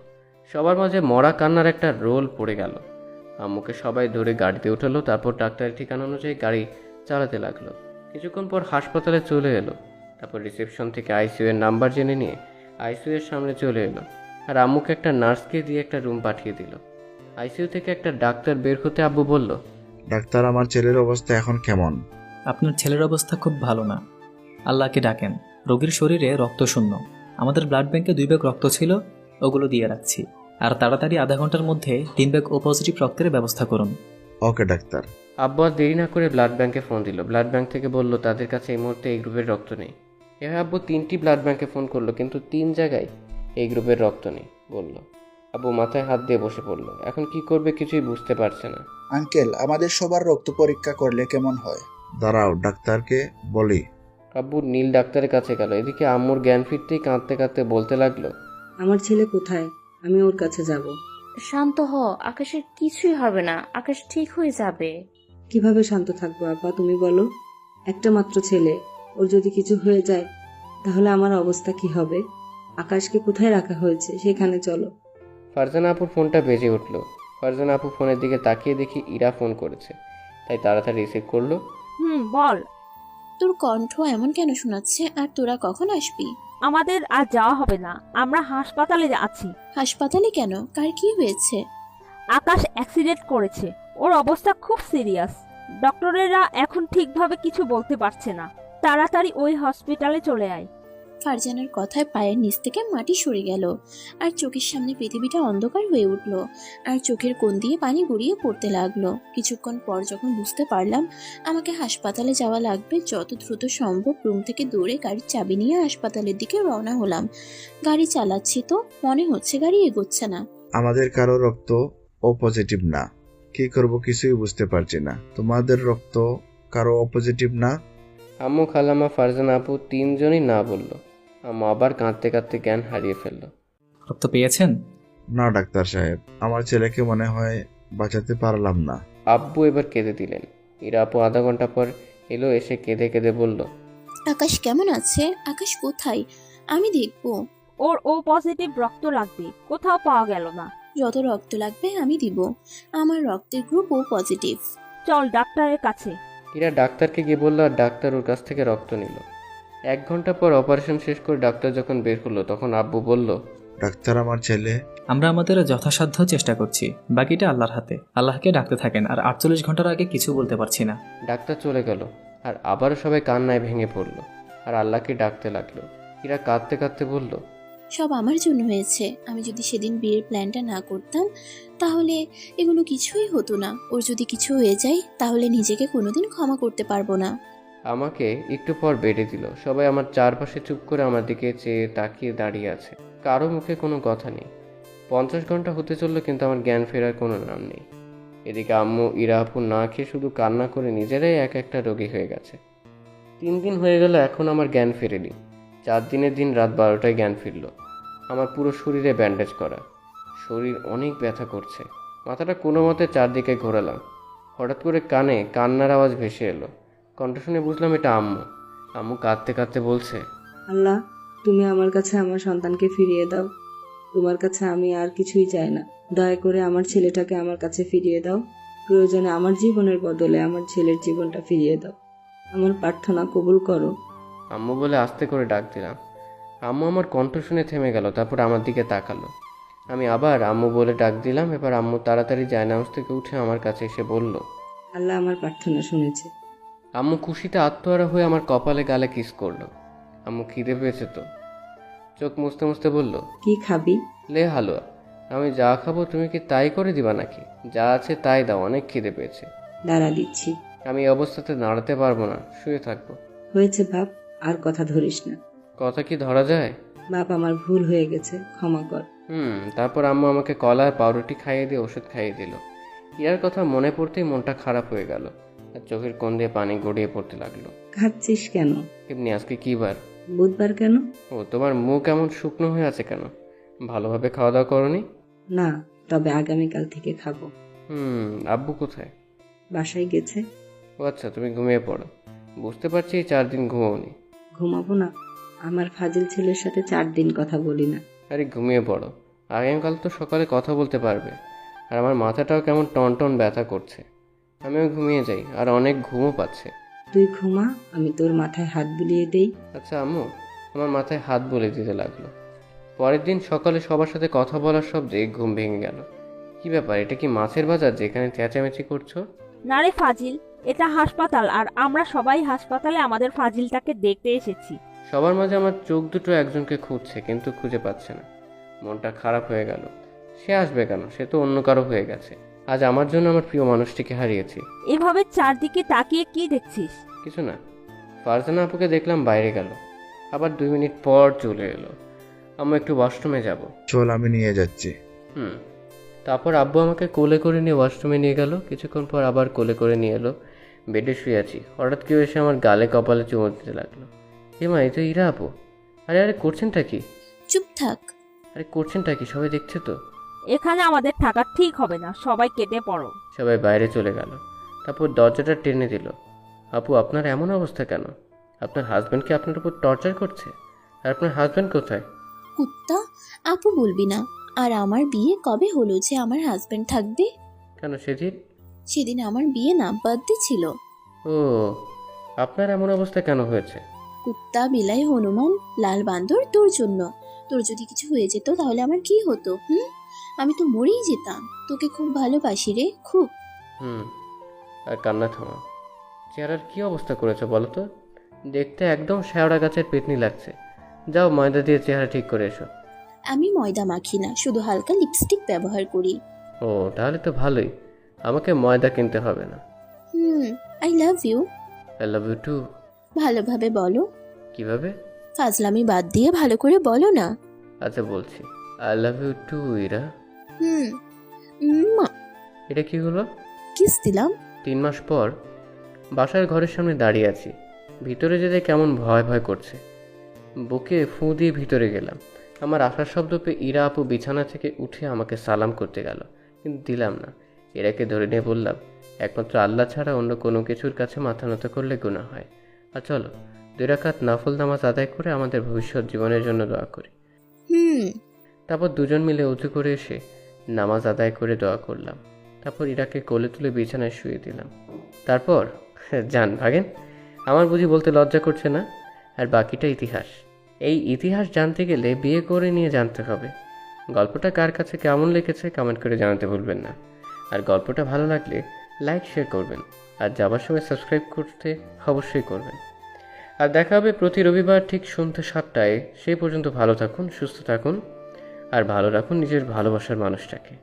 সবার মাঝে মরা কান্নার একটা রোল পড়ে গেল। আম্মুকে সবাই ধরে গাড়িতে উঠালো, তারপর ডাক্তারের ঠিকানা অনুযায়ী গাড়ি চালাতে লাগলো। কিছুক্ষণ পর হাসপাতালে চলে এলো। তারপর রিসেপশন থেকে আইসিইউ এর নাম্বার জেনে নিয়ে আইসিইউ এর সামনে চলে এলো আর আম্মুকে একটা নার্সকে দিয়ে একটা রুম পাঠিয়ে দিল। আইসিইউ থেকে একটা ডাক্তার বের হতে আব্বু বলল, ডাক্তার, আমার ছেলের অবস্থা এখন কেমন? আপনার ছেলের অবস্থা খুব ভালো না। আল্লাহকে ডাকেন। রোগীর শরীরে রক্ত শূন্য। আমাদের ব্লাড ব্যাংকে 2 ব্যাগ রক্ত ছিল, ওগুলো দিয়ে রাখছি। আর তাড়াতাড়ি আধা ঘন্টার মধ্যে 3 ব্যাগ ও পজিটিভ রক্তের ব্যবস্থা করুন। ওকে ডাক্তার। আব্বু আর দেরি না করে ব্লাড ব্যাংকে ফোন দিল। ব্লাড ব্যাংক থেকে বলল তাদের কাছে এই মুহূর্তে এই গ্রুপের রক্ত নেই। এভাবে আব্বু 3টি ব্লাড ব্যাংকে ফোন করলো, কিন্তু 3 জায়গায় এই গ্রুপের রক্ত নেই বলল। আব্বু মাথায় হাত দিয়ে বসে পড়লো। এখন কি করবে কিছুই বুঝতে পারছে না। আঙ্কেল, আমাদের সবার রক্ত পরীক্ষা করলে কেমন হয়? দাঁড়াও, ডাক্তারকে বলি। আব্বু নীল ডাক্তারের কাছে গেল। এদিকে আম্মুর জ্ঞান ফিরতেই কাঁদতে কাঁদতে বলতে লাগলো, আমার ছেলে কোথায়? আমি ওর কাছে যাব। শান্ত হ, আকাশের কিছুই হবে না, আকাশ ঠিক হয়ে যাবে। কিভাবে শান্ত থাকবো আপা, তুমি বলো? একটা মাত্র ছেলে, ওর যদি কিছু হয়ে যায় তাহলে আমার অবস্থা কি হবে? আকাশকে কোথায় রাখা হয়েছে সেখানে চলো। ফারজানা আপুর ফোনটা বেজে উঠলো। ফারজানা আপু ফোনের দিকে তাকিয়ে দেখি ইরা ফোন করেছে, তাই তাড়াতাড়ি রিসিভ করলো। বল। তোর কণ্ঠ এমন কেন শোনাচ্ছে? আর তোরা কখন আসবি? আমাদের আর যাওয়া হবে না, আমরা হাসপাতালে আছি। হাসপাতালে কেন? কার কি হয়েছে? আকাশ অ্যাক্সিডেন্ট করেছে, ওর অবস্থা খুব সিরিয়াস। ডক্টরেরা এখন ঠিকভাবে কিছু বলতে পারছে না। তাড়াতাড়ি ওই হসপিটালে চলে আয়। ফারজানার কথায় পায়ের নিচ থেকে মাটি সরে গেল আর চোখের সামনে পৃথিবীটা অন্ধকার হয়ে উঠল আর চোখের কোণ দিয়ে পানি গড়িয়ে পড়তে লাগলো। কিছুক্ষণ পর যখন বুঝতে পারলাম আমাকে হাসপাতালে যাওয়া লাগবে, যত দ্রুত সম্ভব রুম থেকে দৌড়ে গাড়ির চাবি নিয়ে হাসপাতালের দিকে রওনা হলাম। গাড়ি চালাচ্ছি তো মনে হচ্ছে গাড়ি এগোচ্ছে না। আমাদের কারো রক্ত ও পজিটিভ না। কি করব কিছুই বুঝতে পারছি না। তোমাদের রক্ত কারো পজিটিভ না? আম্মু, খালাম্মা, ফারজানা আপু 3 জনই না বললো। আম্মু আবার কাঁদতে কাঁদতে জ্ঞান হারিয়ে ফেললো। রক্ত পেয়েছেন? না ডাক্তার সাহেব, আমার ছেলেকে মনে হয় বাঁচাতে পারলাম না। আব্বু এবার কেঁদে দিলেন। ইরা আপু আধা ঘন্টা পর এলো, এসে কেঁদে কেঁদে বলল, আকাশ কেমন আছে? আকাশ কোথায়? আমি দেখবো। ওর ও পজিটিভ রক্ত লাগবে, কোথাও পাওয়া গেল না। যত রক্ত লাগবে আমি দিব। আমার রক্তের গ্রুপ ও পজিটিভ। চল ডাক্তারের কাছে। ইরা ডাক্তারকে গিয়ে বললো আর ডাক্তার ওর কাছ থেকে রক্ত নিল। 1 ঘন্টা পর অপারেশন শেষ করে ডাক্তার যখন বের হলো তখন আব্বু বলল, ডাক্তার, আমার ছেলে। আমরা আমাদের যথাসাধ্য চেষ্টা করছি, বাকিটা আল্লাহর হাতে। আল্লাহকে ডাকতে থাকেন। আর 48 ঘন্টার আগে কিছু বলতে পারছি না। ডাক্তার চলে গেল আর আবারও সবাই কান্নায় ভেঙে পড়লো আর আল্লাহকে ডাকতে লাগলো। ইরা কাঁদতে কাঁদতে বলল, সব আমার জন্য হয়েছে। আমি যদি সেদিন বিয়ের প্ল্যানটা না করতাম তাহলে এগুলো কিছুই হতো না। ওর যদি কিছু হয়ে যায় তাহলে নিজেকে কোনোদিন ক্ষমা করতে পারবো না। আমাকে একটু পর বেড়ে দিল। সবাই আমার চারপাশে চুপ করে আমার দিকে চেয়ে তাকিয়ে দাঁড়িয়ে আছে, কারো মুখে কোনো কথা নেই। 50 ঘন্টা হতে চললো কিন্তু আমার জ্ঞান ফেরার কোনো নাম নেই। এদিকে আম্মু, ইরা আপু না খেয়ে শুধু কান্না করে নিজেরাই এক একটা রোগী হয়ে গেছে। 3 দিন হয়ে গেল, এখন আমার জ্ঞান ফেরেনি। 4 দিনের দিন রাত 12টায় জ্ঞান ফিরল। আমার পুরো শরীরে ব্যান্ডেজ করা, শরীর অনেক ব্যথা করছে। মাথাটা কোনো মতে চারদিকে ঘোরালাম। হঠাৎ করে কানে কান্নার আওয়াজ ভেসে এলো। কণ্ঠ শুনে বুঝলাম এটা আম্মু। আম্মু কাঁদতে কাঁদতে বলছে, আল্লাহ, তুমি আমার কাছে আমার সন্তানকে ফিরিয়ে দাও। তোমার কাছে আমি আর কিছুই চাই না। দয়া করে আমার ছেলেটাকে আমার কাছে ফিরিয়ে দাও। প্রয়োজনে আমার জীবনের বদলে আমার ছেলের জীবনটা ফিরিয়ে দাও। আমার প্রার্থনা কবুল করো। আম্মু বলে আস্তে করে ডাক দিলাম। আম্মু আমার কণ্ঠ শুনে থেমে গেল, তারপর আমার দিকে তাকালো। আমি আবার আম্মু বলে ডাক দিলাম। এবার আম্মু তাড়াতাড়ি জায়নামাজ থেকে উঠে আমার কাছে এসে বলল, আল্লাহ আমার প্রার্থনা শুনেছে। আম্মু খুশিতে আত্মহারা হয়ে আমার কপালে গালে কিস করলো। আম্মু খিদে পেয়েছে তো, চোখ মুছতে মুছতে বলল, কি খাবি? লে হালুয়া। আমি যা খাবো তুমি কি তাই করে দিবা নাকি? যা আছে তাই দাও, অনেক খিদে পেয়েছে। দাঁড়া দিচ্ছি। আমি এই অবস্থাতে দাঁড়াতে পারবো না, শুয়ে থাকবো। হয়েছে বাপ, আর কথা ধরিস না। কথা কি ধরা যায়? বাপ, আমার ভুল হয়ে গেছে, ক্ষমা কর। তারপর আম্মু আমাকে কলা আর পাউরুটি খাইয়ে দিয়ে ওষুধ খাইয়ে দিল। ইয়ার কথা মনে পড়তেই মনটা খারাপ হয়ে গেল আর চোখের কোণ দিয়ে পানি গড়িয়ে পড়তে লাগলো। খাচ্ছিস কেন? এমনি। আজকে কি বার? বুধবার। কেন? ও, তোমার মুখ এমন শুকনো হয়ে আছে কেন? ভালোভাবে খাওয়া দাওয়া করনি? না, তবে আগামীকাল থেকে খাবো। আব্বু কোথায়? বাসায় গেছে। ও আচ্ছা, তুমি ঘুমিয়ে পড়ো। বুঝতে পারছি এই 4 দিন ঘুমোওনি। ঘুমাবো না? আমার ফাজিল ছেলের সাথে 4 দিন কথা বলি না। আরে ঘুমিয়ে পড়ো, আগামীকাল তো সকালে কথা বলতে পারবে। আর আমার মাথাটাও কেমন টন ব্যথা করছে। আমিও ঘুমিয়ে যাই, আর অনেক ঘুমও পাচ্ছে। তুই ঘুমা, আমি তোর মাথায় হাত বুলিয়ে দেই। আচ্ছা আম্মু, আমার মাথায় হাত বলে দিতে লাগলো। পরের দিন সকালে সবার সাথে কথা বলার শব্দে ঘুম ভেঙে গেল। কি ব্যাপার, এটা কি মাছের বাজার যেখানে চেঁচামেচি করছো? না রে ফাজিল, এটা হাসপাতাল, আর আমরা সবাই হাসপাতালে আমাদের ফাজিলটাকে দেখতে এসেছি। সবার মাঝে আমার চোখ দুটো একজনকে খুঁজছে, কিন্তু খুঁজে পাচ্ছে না। মনটা খারাপ হয়ে গেল। সে আসবে কেন? সে তো অন্য কারো হয়ে গেছে। আজ আমার জন্য আমার প্রিয় মানুষটিকে হারিয়েছি। এভাবে চারদিকে তাকিয়ে কি দেখছিস? কিছু না। ফারজানা আপুকে দেখলাম বাইরে গেল, আবার 2 মিনিট পর চলে এলো। আমরা একটু ওয়াশরুমে যাব। চল, আমি নিয়ে যাচ্ছি। তারপর আব্বু আমাকে কোলে করে নিয়ে ওয়াশরুমে নিয়ে গেল। কিছুক্ষণ পর আবার কোলে করে নিয়ে এলো। বেডে শুয়ে আছি, হঠাৎ কেউ এসে আমার গালে কপালে চুমু দিতে লাগলো। মা, এই তো ইরা আপু। আরে আরে করছেনটা কি? চুপ থাক। আরে করছেনটা কি? সবাই দেখছে তো। এখানে আমাদের থাকা ঠিক হবে না, সবাই কেটে পড়ো। সবাই বাইরে চলে গেল। তারপর দরজাটা টেনে দিল। আপু, আপনার এমন অবস্থা কেন? আপনার হাজব্যান্ড কি আপনার উপর টর্চার করছে? আর আপনার হাজব্যান্ড কোথায়? কুত্তা, আপু বলবি না। আর আমার বিয়ে কবে হলো যে আমার হাজবেন্ড থাকবে? কেন সেদিন? সেদিন আমার বিয়ে না, বার্থডে ছিল। ও, আপনার এমন অবস্থা কেন হয়েছে? কুত্তা, বিলাই, হনুমান, লাল বান্দর, তোর জন্য। তোর যদি কিছু হয়ে যেত তাহলে আমার কি হতো? আমি তো মরেই যেতাম। তোকে খুব ভালোবাসি রে, খুব। আর কান্না থামা। চেহারার কি অবস্থা করেছো বলো তো? দেখতে একদম শেওড়া গাছের পেতনি লাগছে। যাও, ময়দা দিয়ে চেহারা ঠিক করে এসো। আমি ময়দা মাখি না, শুধু হালকা লিপস্টিক ব্যবহার করি। ও, তাহলে তো ভালোই। আমাকে ময়দা কিনতে হবে না। I love you. I love you too. ভালোভাবে বলো। কিভাবে? ফাজলামি বাদ দিয়ে ভালো করে বলো না। আচ্ছা বলছি, I love you too Ira. এটা কি হলো? কিস দিলাম। 3 মাস পর বাসার ঘরের সামনে দাঁড়িয়ে আছি। ভিতরে যেতে কেমন ভয় ভয় করছে। বুকে ফু দিয়ে ভিতরে গেলাম। আমার আসার শব্দ পেয়ে ইরা আপু বিছানা থেকে উঠে আমাকে সালাম করতে গেল, কিন্তু দিলাম না। ইরাকে ধরে নিয়ে বললাম, একমাত্র আল্লাহ ছাড়া অন্য কোনো কিছুর কাছে মাথা নত করলে গুনাহ হয়। আর চলো 2 রাকাত নফল নামাজ আদায় করে আমাদের ভবিষ্যৎ জীবনের জন্য দোয়া করি। তারপর দুজন মিলে উঁচু করে এসে নামাজ আদায় করে দোয়া করলাম। তারপর ইরাকে কোলে তুলে বিছানায় শুয়ে দিলাম। তারপর যান ভাগেন। আমার বুঝি বলতে লজ্জা করছে না? আর বাকিটা ইতিহাস। এই ইতিহাস জানতে গেলে বিয়ে করে নিয়ে জানতে হবে। গল্পটা কার কাছে কেমন লেগেছে কমেন্ট করে জানাতে ভুলবেন না। আর গল্পটা ভালো লাগলে লাইক শেয়ার করবেন, আর যাবার সময় সাবস্ক্রাইব করতে অবশ্যই করবেন। আর দেখা হবে প্রতি রবিবার ঠিক সন্ধ্যে 7টায়। সেই পর্যন্ত ভালো থাকুন, সুস্থ থাকুন, আর ভালো রাখুন নিজের ভালোবাসার মানুষটাকে।